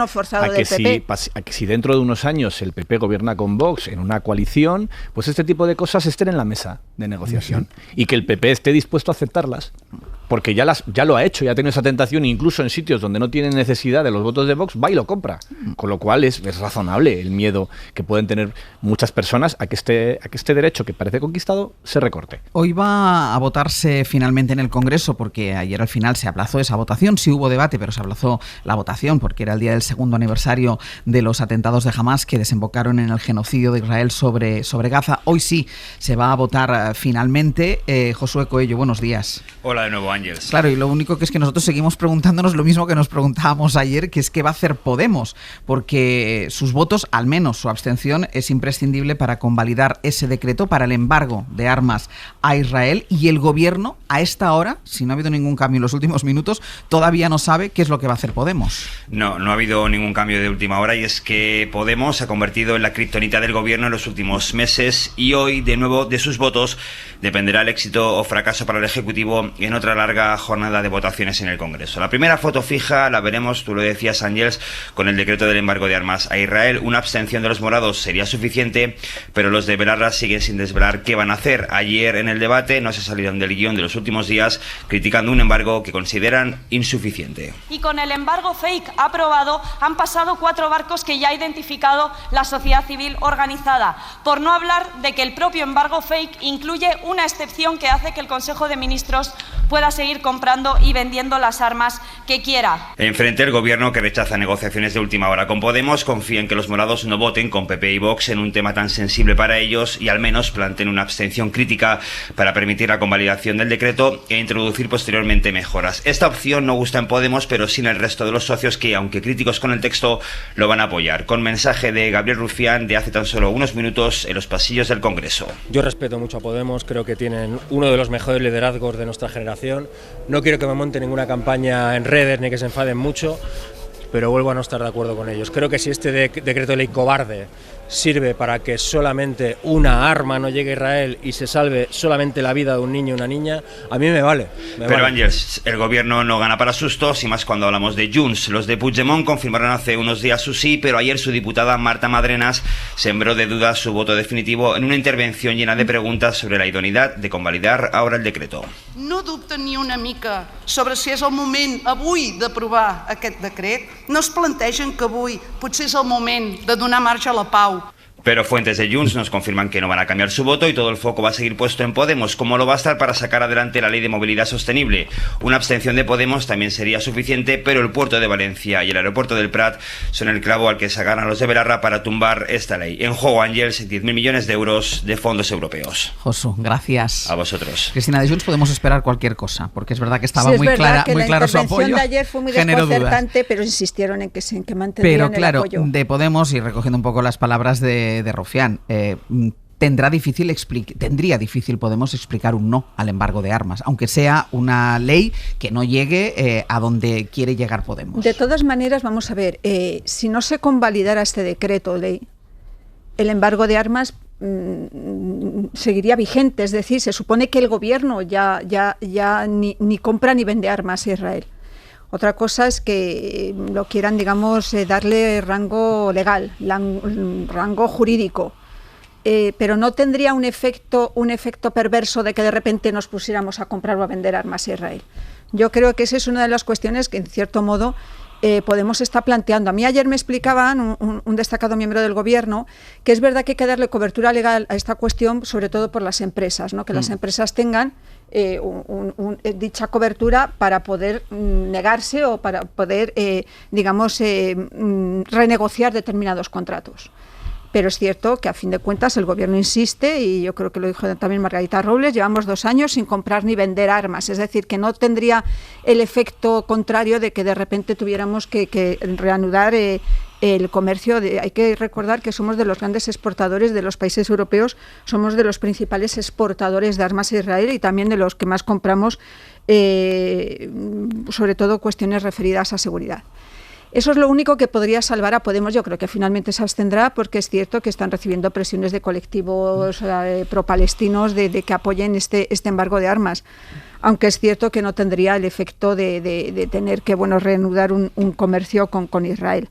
a que si dentro de unos años el PP gobierna con Vox en una coalición, pues este tipo de cosas estén en la mesa de negociación y que el PP esté dispuesto a aceptarlas. Porque ya lo ha hecho, ya ha tenido esa tentación, incluso en sitios donde no tiene necesidad de los votos de Vox, va y lo compra. Con lo cual es razonable el miedo que pueden tener muchas personas a que este derecho que parece conquistado se recorte. Hoy va a votarse finalmente en el Congreso, porque ayer al final se aplazó esa votación. Sí hubo debate, pero se aplazó la votación porque era el día del 2º aniversario de los atentados de Hamás que desembocaron en el genocidio de Israel sobre Gaza. Hoy sí se va a votar finalmente. Josué Coello, buenos días. Hola de nuevo, Ángels. Claro, y lo único que es que nosotros seguimos preguntándonos lo mismo que nos preguntábamos ayer, que es qué va a hacer Podemos, porque sus votos, al menos su abstención, es imprescindible para convalidar ese decreto para el embargo de armas a Israel, y el gobierno, a esta hora, si no ha habido ningún cambio en los últimos minutos, todavía no sabe qué es lo que va a hacer Podemos. No ha habido ningún cambio de última hora, y es que Podemos se ha convertido en la kriptonita del gobierno en los últimos meses, y hoy, de nuevo, de sus votos dependerá el éxito o fracaso para el Ejecutivo en otra larga jornada de votaciones en el Congreso. La primera foto fija la veremos, tú lo decías, Ángels, con el decreto del embargo de armas a Israel. Una abstención de los morados sería suficiente, pero los de Belarra siguen sin desvelar qué van a hacer. Ayer en el debate no se salieron del guión de los últimos días, criticando un embargo que consideran insuficiente. Y con el embargo fake aprobado han pasado 4 barcos que ya ha identificado la sociedad civil organizada, por no hablar de que el propio embargo fake incluye una excepción que hace que el Consejo de Ministros pueda seguir comprando y vendiendo las armas que quiera. Enfrente, el gobierno, que rechaza negociaciones de última hora con Podemos, confía en que los morados no voten con PP y Vox en un tema tan sensible para ellos y al menos planteen una abstención crítica para permitir la convalidación del decreto e introducir posteriormente mejoras. Esta opción no gusta en Podemos, pero sí en el resto de los socios que, aunque críticos con el texto, lo van a apoyar. Con mensaje de Gabriel Rufián de hace tan solo unos minutos en los pasillos del Congreso. Yo respeto mucho a Podemos, creo que tienen uno de los mejores liderazgos de nuestra generación. No quiero que me monte ninguna campaña en redes ni que se enfaden mucho, pero vuelvo a no estar de acuerdo con ellos. Creo que si este decreto de ley cobarde sirve para que solamente una arma no llegue a Israel y se salve solamente la vida de un niño o una niña, a mí me vale. Pero Ángels, el gobierno no gana para sustos, y más cuando hablamos de Junts. Los de Puigdemont confirmaron hace unos días su sí, pero ayer su diputada Marta Madrenas sembró de dudas su voto definitivo en una intervención llena de preguntas sobre la idoneidad de convalidar ahora el decreto. No dubten ni una mica sobre si és el moment avui d'aprovar aquest decret. No es plantegen que avui potser és el moment de donar marxa a la pau. Pero fuentes de Junts nos confirman que no van a cambiar su voto y todo el foco va a seguir puesto en Podemos, como lo va a estar para sacar adelante la ley de movilidad sostenible. Una abstención de Podemos también sería suficiente, pero el puerto de Valencia y el aeropuerto del Prat son el clavo al que se agarran los de Belarra para tumbar esta ley. En juego, Ángels, 10.000 millones de euros de fondos europeos. Josu, gracias. A vosotros. Cristina, de Junts podemos esperar cualquier cosa, porque es verdad que estaba muy claro su apoyo. La intervención de ayer fue muy desconcertante, pero insistieron en que mantendrían pero claro, el apoyo. De Podemos, y recogiendo un poco las palabras de Rufián, tendría difícil Podemos explicar un no al embargo de armas, aunque sea una ley que no llegue a donde quiere llegar Podemos. De todas maneras, vamos a ver, si no se convalidara este decreto ley, el embargo de armas seguiría vigente, es decir, se supone que el gobierno ya ni compra ni vende armas a Israel. Otra cosa es que lo quieran, digamos, darle rango legal, rango jurídico. Pero no tendría un efecto perverso de que de repente nos pusiéramos a comprar o a vender armas a Israel. Yo creo que esa es una de las cuestiones que, en cierto modo, Podemos está planteando. A mí ayer me explicaban un destacado miembro del gobierno que es verdad que hay que darle cobertura legal a esta cuestión, sobre todo por las empresas, ¿no? Que las empresas tengan dicha cobertura para poder negarse o para poder, renegociar determinados contratos. Pero es cierto que a fin de cuentas el gobierno insiste, y yo creo que lo dijo también Margarita Robles, llevamos 2 años sin comprar ni vender armas, es decir, que no tendría el efecto contrario de que de repente tuviéramos que reanudar el comercio. Hay que recordar que somos de los grandes exportadores de los países europeos, somos de los principales exportadores de armas a Israel y también de los que más compramos, sobre todo cuestiones referidas a seguridad. Eso es lo único que podría salvar a Podemos. Yo creo que finalmente se abstendrá, porque es cierto que están recibiendo presiones de colectivos pro-palestinos de que apoyen este embargo de armas, aunque es cierto que no tendría el efecto de tener que reanudar un comercio con Israel.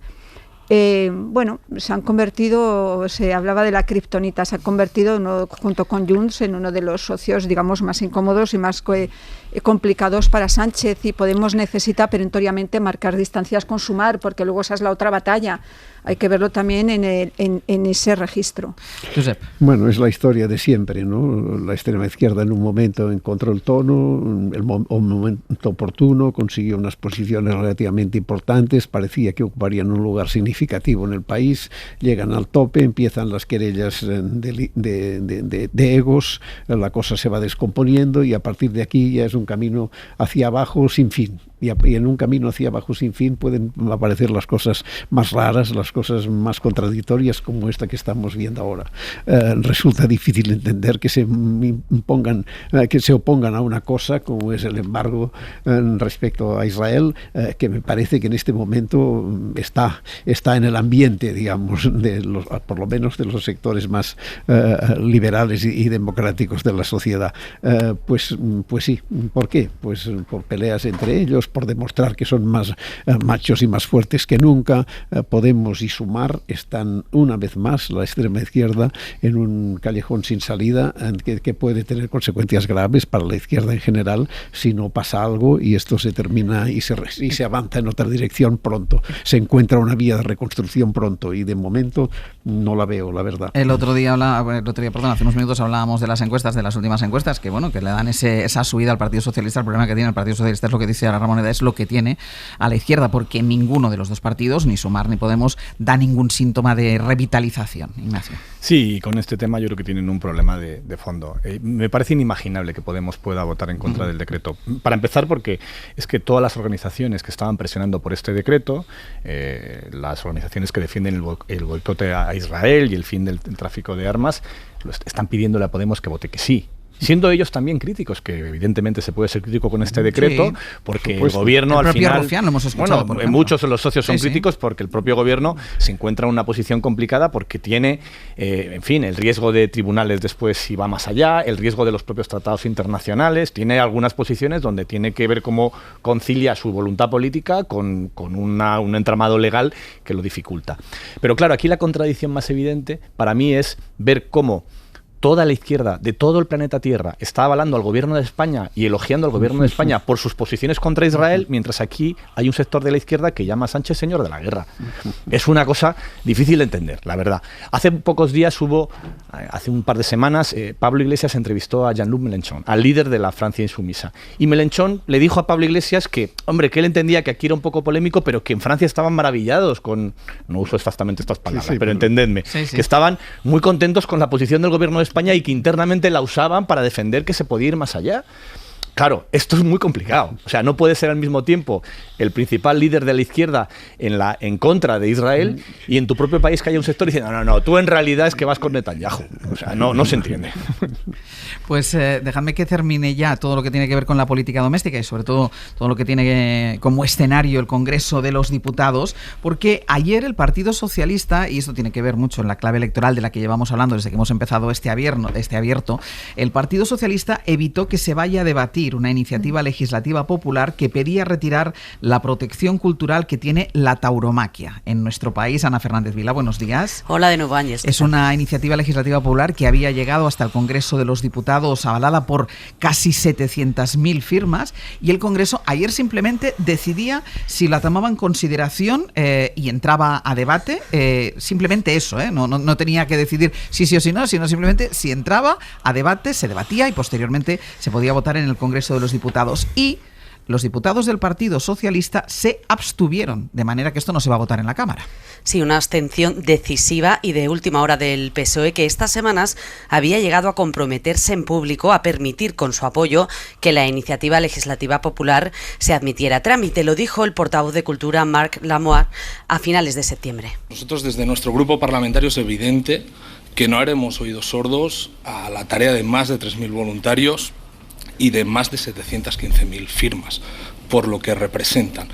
Se han convertido, se hablaba de la kriptonita, se ha convertido junto con Junts en uno de los socios, digamos, más incómodos y más complicados para Sánchez, y Podemos necesita perentoriamente marcar distancias con Sumar, porque luego esa es la otra batalla. Hay que verlo también en ese registro. Josep. Bueno, es la historia de siempre, ¿no? La extrema izquierda en un momento encontró el tono, el momento oportuno, consiguió unas posiciones relativamente importantes, parecía que ocuparían un lugar significativo en el país, llegan al tope, empiezan las querellas de egos, la cosa se va descomponiendo y a partir de aquí ya es un camino hacia abajo sin fin. y en un camino hacia abajo sin fin pueden aparecer las cosas más raras, las cosas más contradictorias como esta que estamos viendo ahora. Resulta difícil entender que se opongan a una cosa como es el embargo respecto a Israel, que me parece que en este momento está en el ambiente, digamos, por lo menos de los sectores más liberales y democráticos de la sociedad. Pues sí. ¿Por qué? Pues por peleas entre ellos, por demostrar que son más machos y más fuertes que nunca. Podemos y Sumar están una vez más, la extrema izquierda, en un callejón sin salida que puede tener consecuencias graves para la izquierda en general si no pasa algo y esto se termina y se avanza en otra dirección pronto. Se encuentra una vía de reconstrucción pronto y de momento no la veo, la verdad. El otro día, hace unos minutos hablábamos de las encuestas, de las últimas encuestas, que bueno, que le dan esa subida al Partido Socialista. El problema que tiene el Partido Socialista es lo que dice ahora Ramoneda, es lo que tiene a la izquierda, porque ninguno de los dos partidos, ni Sumar ni Podemos, da ningún síntoma de revitalización. Ignacio. Sí, con este tema yo creo que tienen un problema de fondo. Me parece inimaginable que Podemos pueda votar en contra del decreto. Para empezar, porque es que todas las organizaciones que estaban presionando por este decreto, las organizaciones que defienden el boicote a Israel y el fin del tráfico de armas, están pidiéndole a Podemos que vote que sí. Siendo ellos también críticos, que evidentemente se puede ser crítico con este decreto, porque el gobierno al final... Rufián, lo hemos escuchado, muchos de los socios son críticos porque el propio gobierno se encuentra en una posición complicada porque tiene, el riesgo de tribunales después si va más allá, el riesgo de los propios tratados internacionales, tiene algunas posiciones donde tiene que ver cómo concilia su voluntad política con un entramado legal que lo dificulta. Pero claro, aquí la contradicción más evidente para mí es ver cómo toda la izquierda de todo el planeta Tierra está avalando al gobierno de España y elogiando al gobierno de España por sus posiciones contra Israel, mientras aquí hay un sector de la izquierda que llama a Sánchez señor de la guerra. Es una cosa difícil de entender, la verdad. Hace pocos días hace un par de semanas, Pablo Iglesias entrevistó a Jean-Luc Mélenchon, al líder de la Francia insumisa. Y Mélenchon le dijo a Pablo Iglesias que él entendía que aquí era un poco polémico, pero que en Francia estaban maravillados con, no uso exactamente estas palabras, pero entendedme, que estaban muy contentos con la posición del gobierno de España y que internamente la usaban para defender que se podía ir más allá. Claro, esto es muy complicado. O sea, no puede ser al mismo tiempo el principal líder de la izquierda en contra de Israel y en tu propio país que haya un sector diciendo no, tú en realidad es que vas con Netanyahu. O sea, no se entiende. Pues dejadme que termine ya todo lo que tiene que ver con la política doméstica y sobre todo lo que tiene como escenario el Congreso de los Diputados, porque ayer el Partido Socialista, y esto tiene que ver mucho en la clave electoral de la que llevamos hablando desde que hemos empezado este abierto, el Partido Socialista evitó que se vaya a debatir una iniciativa legislativa popular que pedía retirar la protección cultural que tiene la tauromaquia en nuestro país. Ana Fernández Vila, buenos días. Hola de nuevo, Áñez. Es una iniciativa legislativa popular que había llegado hasta el Congreso de los Diputados avalada por casi 700.000 firmas y el Congreso ayer simplemente decidía si la tomaba en consideración y entraba a debate. Simplemente eso, no tenía que decidir sí o sí no, sino simplemente si entraba a debate, se debatía y posteriormente se podía votar en el Congreso de los Diputados. Y los diputados del Partido Socialista se abstuvieron, de manera que esto no se va a votar en la Cámara. Sí, una abstención decisiva y de última hora del PSOE, que estas semanas había llegado a comprometerse en público a permitir con su apoyo que la iniciativa legislativa popular se admitiera a trámite. Lo dijo el portavoz de Cultura, Marc Lamoire, a finales de septiembre. Nosotros desde nuestro grupo parlamentario es evidente que no haremos oídos sordos a la tarea de más de 3.000 voluntarios y de más de 715.000 firmas, por lo que representan.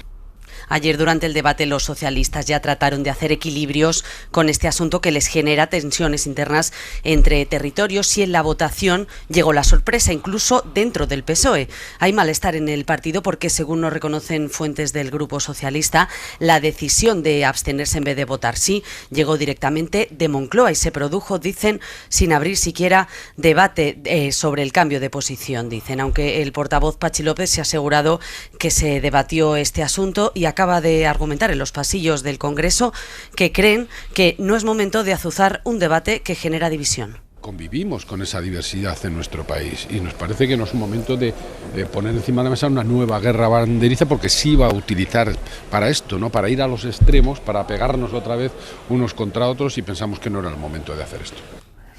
Ayer durante el debate los socialistas ya trataron de hacer equilibrios con este asunto que les genera tensiones internas entre territorios y en la votación llegó la sorpresa incluso dentro del PSOE. Hay malestar en el partido porque, según nos reconocen fuentes del Grupo Socialista, la decisión de abstenerse en vez de votar sí llegó directamente de Moncloa y se produjo, dicen, sin abrir siquiera debate sobre el cambio de posición, dicen, aunque el portavoz Pachi López se ha asegurado que se debatió este asunto y acaba de argumentar en los pasillos del Congreso que creen que no es momento de azuzar un debate que genera división. Convivimos con esa diversidad en nuestro país y nos parece que no es un momento de poner encima de la mesa una nueva guerra banderiza, porque sí va a utilizar para esto, ¿no? Para ir a los extremos, para pegarnos otra vez unos contra otros, y pensamos que no era el momento de hacer esto.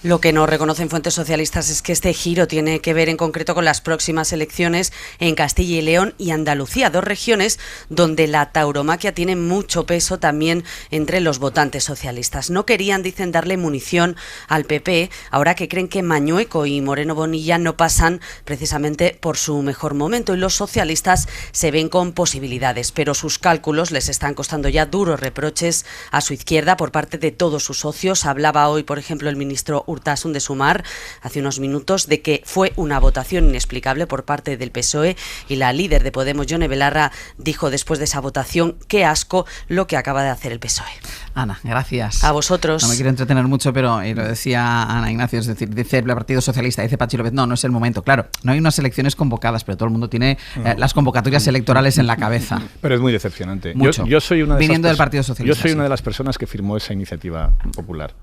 Lo que no reconocen fuentes socialistas es que este giro tiene que ver en concreto con las próximas elecciones en Castilla y León y Andalucía, 2 regiones donde la tauromaquia tiene mucho peso también entre los votantes socialistas. No querían, dicen, darle munición al PP, ahora que creen que Mañueco y Moreno Bonilla no pasan precisamente por su mejor momento, y los socialistas se ven con posibilidades, pero sus cálculos les están costando ya duros reproches a su izquierda por parte de todos sus socios. Hablaba hoy, por ejemplo, el ministro Urtasun de Sumar hace unos minutos de que fue una votación inexplicable por parte del PSOE, y la líder de Podemos, Yone Belarra, dijo después de esa votación: qué asco lo que acaba de hacer el PSOE. Ana, gracias. A vosotros. No me quiero entretener mucho, pero lo decía Ana Ignacio, es decir, dice el Partido Socialista, dice Pachi López, no es el momento. Claro, no hay unas elecciones convocadas, pero todo el mundo tiene las convocatorias electorales en la cabeza. Pero es muy decepcionante. Mucho. Yo soy una de viniendo del Partido Socialista. Yo soy una de las personas que firmó esa iniciativa popular,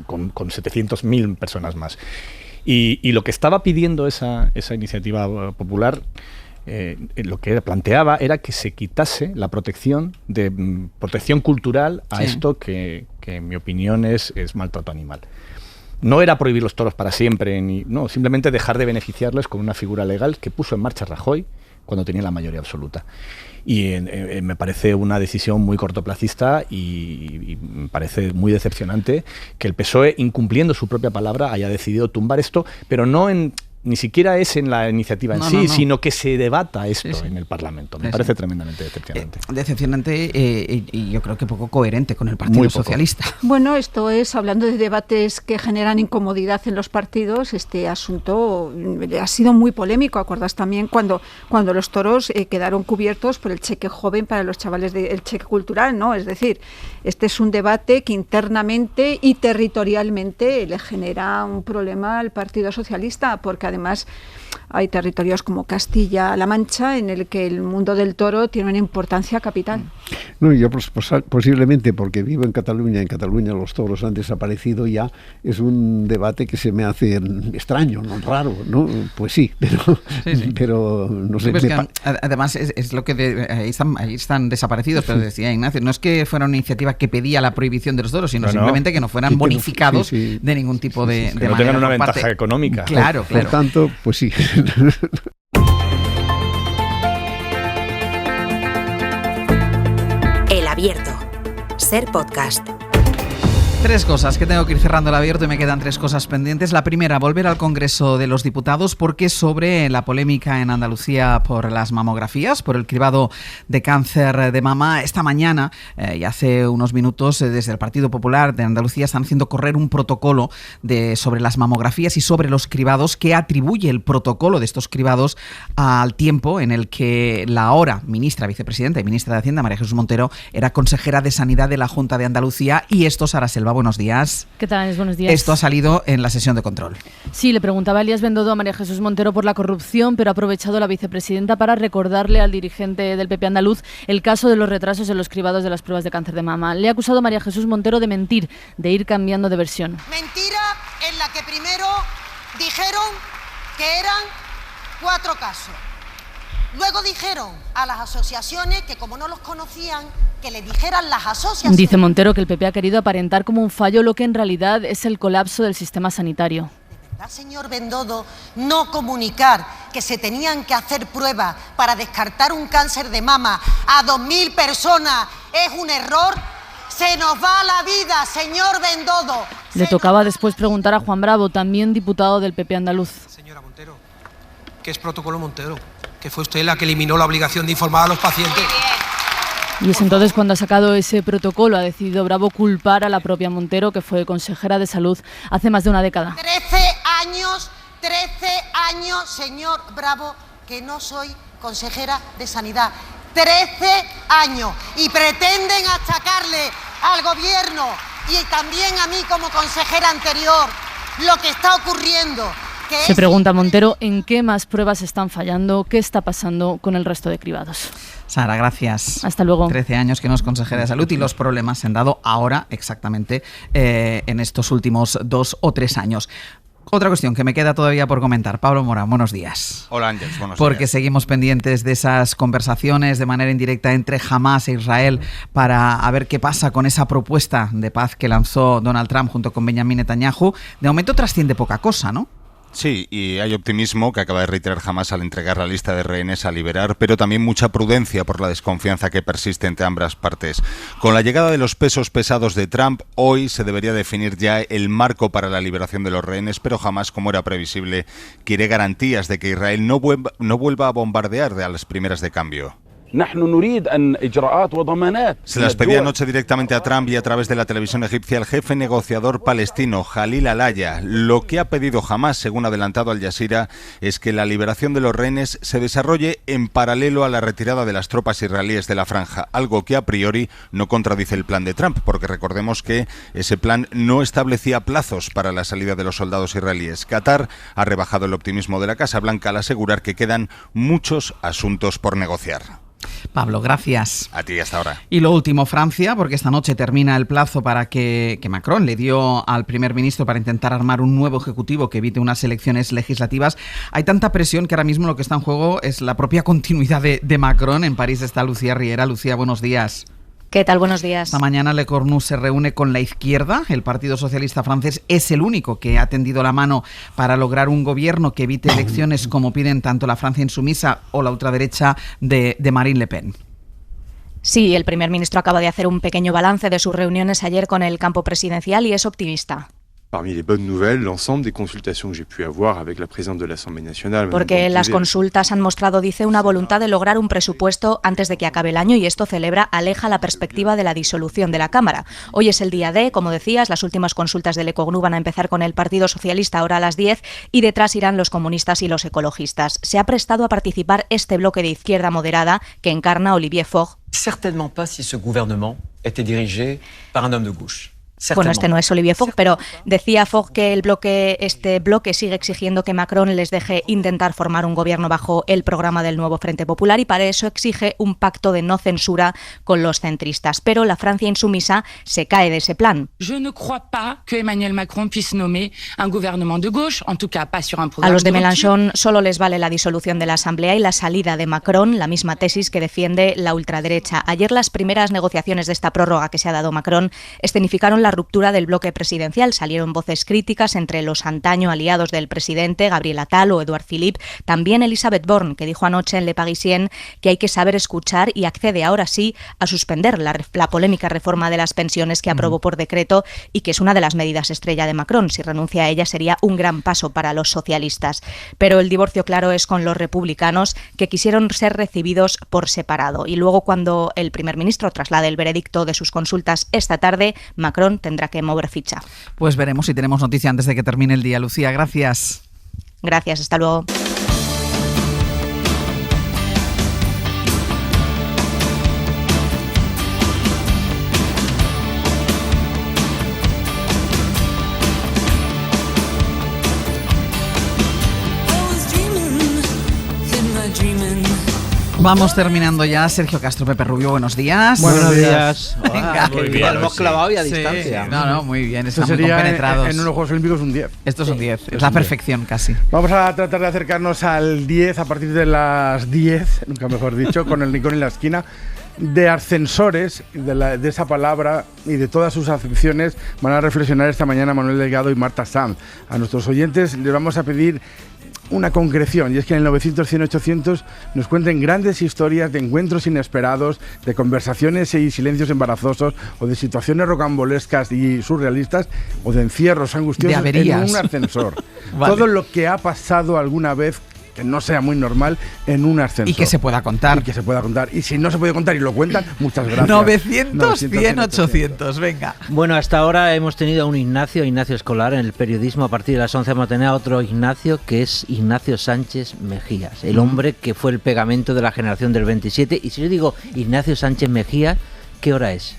con 700.000 personas más. Y lo que estaba pidiendo esa iniciativa popular, lo que planteaba era que se quitase la protección cultural a esto que en mi opinión es maltrato animal. No era prohibir los toros para siempre, simplemente dejar de beneficiarles con una figura legal que puso en marcha Rajoy cuando tenía la mayoría absoluta. Y me parece una decisión muy cortoplacista y me parece muy decepcionante que el PSOE, incumpliendo su propia palabra, haya decidido tumbar esto, pero ni siquiera es en la iniciativa en sí, sino que se debata esto en el Parlamento. Me parece tremendamente decepcionante. Decepcionante y yo creo que poco coherente con el Partido Socialista. Bueno, esto es, hablando de debates que generan incomodidad en los partidos, este asunto ha sido muy polémico. ¿Acuerdas también cuando los toros quedaron cubiertos por el cheque joven para los chavales del cheque cultural, ¿no? Es decir, este es un debate que internamente y territorialmente le genera un problema al Partido Socialista, porque además hay territorios como Castilla-La Mancha en el que el mundo del toro tiene una importancia capital. No, yo posiblemente porque vivo en Cataluña los toros han desaparecido ya, es un debate que se me hace extraño, no raro, ¿no? Pues sí, pero no sé. Pues además es lo que ahí están desaparecidos, pero decía Ignacio, no es que fuera una iniciativa que pedía la prohibición de los toros, sino simplemente que no fueran bonificados de ningún tipo de que no tengan una ventaja económica. Claro. Por tanto, pues sí. El Abierto. Ser podcast. 3 cosas que tengo que ir cerrando el abierto y me quedan 3 cosas pendientes. La primera, volver al Congreso de los Diputados, porque sobre la polémica en Andalucía por las mamografías, por el cribado de cáncer de mama, esta mañana y hace unos minutos desde el Partido Popular de Andalucía están haciendo correr un protocolo sobre las mamografías y sobre los cribados, que atribuye el protocolo de estos cribados al tiempo en el que la ahora ministra, vicepresidenta y ministra de Hacienda, María Jesús Montero, era consejera de Sanidad de la Junta de Andalucía. Y esto, Sara Selva, buenos días. ¿Qué tal, Ángeles? Buenos días. Esto ha salido en la sesión de control. Sí, le preguntaba Elías Bendodo a María Jesús Montero por la corrupción, pero ha aprovechado la vicepresidenta para recordarle al dirigente del PP andaluz el caso de los retrasos en los cribados de las pruebas de cáncer de mama. Le ha acusado María Jesús Montero de mentir, de ir cambiando de versión. Mentira en la que primero dijeron que eran 4 casos. Luego dijeron a las asociaciones que, como no los conocían, que le dijeran las asociaciones. Dice Montero que el PP ha querido aparentar como un fallo lo que en realidad es el colapso del sistema sanitario. ¿De verdad, señor Bendodo, no comunicar que se tenían que hacer pruebas para descartar un cáncer de mama a 2.000 personas es un error? Se nos va la vida, señor Bendodo. Le tocaba después preguntar a Juan Bravo, también diputado del PP andaluz. Señora Montero, ¿qué es protocolo Montero? Que fue usted la que eliminó la obligación de informar a los pacientes. Y es entonces cuando ha sacado ese protocolo. Ha decidido Bravo culpar a la propia Montero, que fue consejera de salud hace más de una década. 13 años, señor Bravo, que no soy consejera de Sanidad. 13 años. Y pretenden achacarle al gobierno y también a mí como consejera anterior lo que está ocurriendo. Se pregunta Montero en qué más pruebas están fallando, qué está pasando con el resto de cribados. Sara, gracias. Hasta luego. 13 años que no es consejera de salud y los problemas se han dado ahora exactamente en estos últimos 2 o 3 años. Otra cuestión que me queda todavía por comentar. Pablo Morán, buenos días. Hola Ángels, buenos días. Porque seguimos pendientes de esas conversaciones de manera indirecta entre Hamás e Israel para ver qué pasa con esa propuesta de paz que lanzó Donald Trump junto con Benjamin Netanyahu. De momento trasciende poca cosa, ¿no? Sí, y hay optimismo que acaba de reiterar Hamás al entregar la lista de rehenes a liberar, pero también mucha prudencia por la desconfianza que persiste entre ambas partes. Con la llegada de los pesos pesados de Trump, hoy se debería definir ya el marco para la liberación de los rehenes, pero Hamás, como era previsible, quiere garantías de que Israel no vuelva a bombardear a las primeras de cambio. Se las pedía anoche directamente a Trump y a través de la televisión egipcia el jefe negociador palestino Jalil Al-Aya. Lo que ha pedido Hamás, según adelantado Al Jazeera, es que la liberación de los rehenes se desarrolle en paralelo a la retirada de las tropas israelíes de la franja, algo que a priori no contradice el plan de Trump, porque recordemos que ese plan no establecía plazos para la salida de los soldados israelíes. Qatar ha rebajado el optimismo de la Casa Blanca al asegurar que quedan muchos asuntos por negociar. Pablo, gracias. A ti, hasta ahora. Y lo último, Francia, porque esta noche termina el plazo para que Macron le dio al primer ministro para intentar armar un nuevo ejecutivo que evite unas elecciones legislativas. Hay tanta presión que ahora mismo lo que está en juego es la propia continuidad de Macron. En París está Lucía Riera. Lucía, buenos días. ¿Qué tal? Buenos días. Esta mañana Le Cornu se reúne con la izquierda. El Partido Socialista francés es el único que ha tendido la mano para lograr un gobierno que evite elecciones como piden tanto la Francia insumisa o la ultraderecha de Marine Le Pen. Sí, el primer ministro acaba de hacer un pequeño balance de sus reuniones ayer con el campo presidencial y es optimista. Parmi les bonnes nouvelles, l'ensemble des consultations que j'ai pu avoir avec la présidente de l'Assemblée nationale. Porque las consultas han mostrado, dice, una voluntad de lograr un presupuesto antes de que acabe el año y esto aleja la perspectiva de la disolución de la Cámara. Hoy es el día D, como decías, las últimas consultas de Le Cornu van a empezar con el Partido Socialista ahora a las 10 y detrás irán los comunistas y los ecologistas. Se ha prestado a participar este bloque de izquierda moderada que encarna Olivier Faure. Certainement pas si ce gouvernement était dirigé par un homme de gauche. Bueno, este no es Olivier Faure, pero decía Faure que este bloque sigue exigiendo que Macron les deje intentar formar un gobierno bajo el programa del nuevo Frente Popular y para eso exige un pacto de no censura con los centristas. Pero la Francia insumisa se cae de ese plan. Je ne crois pas que Emmanuel Macron puisse nommer un gouvernement de gauche, en tout cas pas sur un A programme los de de rupture. Mélenchon solo les vale la disolución de la Asamblea y la salida de Macron, la misma tesis que defiende la ultraderecha. Ayer las primeras negociaciones de esta prórroga que se ha dado Macron escenificaron la ruptura del bloque presidencial. Salieron voces críticas entre los antaño aliados del presidente, Gabriel Attal o Edouard Philippe, también Elisabeth Borne, que dijo anoche en Le Parisien que hay que saber escuchar y accede ahora sí a suspender la polémica reforma de las pensiones que aprobó por decreto y que es una de las medidas estrella de Macron. Si renuncia a ella sería un gran paso para los socialistas. Pero el divorcio claro es con los republicanos, que quisieron ser recibidos por separado. Y luego, cuando el primer ministro traslade el veredicto de sus consultas esta tarde, Macron tendrá que mover ficha. Pues veremos si tenemos noticia antes de que termine el día. Lucía, gracias. Gracias, hasta luego. Vamos terminando ya. Sergio Castro, Pepe Rubio, buenos días. Buenos días. Venga. Muy bien, lo hemos clavado y a Sí, distancia. No, muy bien, Esto están muy sería compenetrados. en unos Juegos Olímpicos un 10. Esto es un 10, es la perfección casi. Vamos a tratar de acercarnos al 10 a partir de las 10, nunca mejor dicho, con el Rincón en la esquina. De ascensores, de esa palabra y de todas sus acepciones van a reflexionar esta mañana Manuel Delgado y Marta Sanz. A nuestros oyentes les vamos a pedir una concreción, y es que en el 900-100-800 nos cuenten grandes historias de encuentros inesperados, de conversaciones y silencios embarazosos, o de situaciones rocambolescas y surrealistas, o de encierros angustiosos De averías. en un ascensor. Vale. Todo lo que ha pasado alguna vez que no sea muy normal en un ascensor. Y que se pueda contar. Y que se pueda contar. Y si no se puede contar y lo cuentan, muchas gracias. 900-100-800, venga. Bueno, hasta ahora hemos tenido a un Ignacio Escolar en el periodismo. A partir de las 11 vamos a tener a otro Ignacio, que es Ignacio Sánchez Mejías, el hombre que fue el pegamento de la generación del 27. Y si yo digo Ignacio Sánchez Mejías, ¿qué hora es?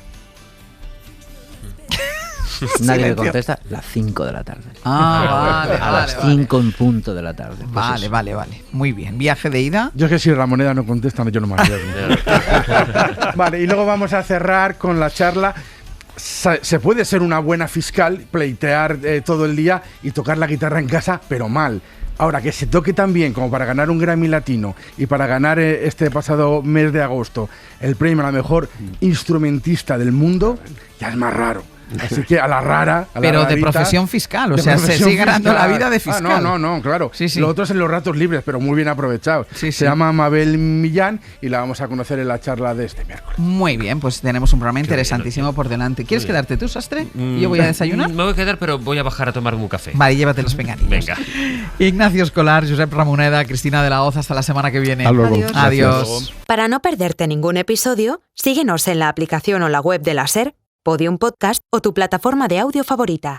Nadie me contesta. Las 5 de la tarde. Vale, A las 5 en punto de la tarde. Pues Vale, eso. vale. Muy bien. ¿Viaje de ida? Yo es que si Ramoneda no contesta, yo no me arriesgo. Vale, y luego vamos a cerrar con la charla se puede ser una buena fiscal, pleitear todo el día y tocar la guitarra en casa, pero mal. Ahora, que se toque tan bien como para ganar un Grammy Latino y para ganar este pasado mes de agosto el premio a la mejor instrumentista del mundo, ya es más raro. Así que a la rara. Pero de profesión fiscal, o sea, se sigue ganando la vida de fiscal. No, claro. Sí. Lo otro es en los ratos libres, pero muy bien aprovechado. Se llama Mabel Millán y la vamos a conocer en la charla de este miércoles. Muy bien, pues tenemos un programa interesantísimo por delante. ¿Quieres quedarte tú, Sastre? ¿Yo voy a desayunar? Me voy a quedar, pero voy a bajar a tomarme un café. Vale, llévate los pinganillos. Venga. Ignacio Escolar, Josep Ramoneda, Cristina de la Hoz, hasta la semana que viene. Adiós. Para no perderte ningún episodio, síguenos en la aplicación o la web de la SER, Podium Podcast o tu plataforma de audio favorita.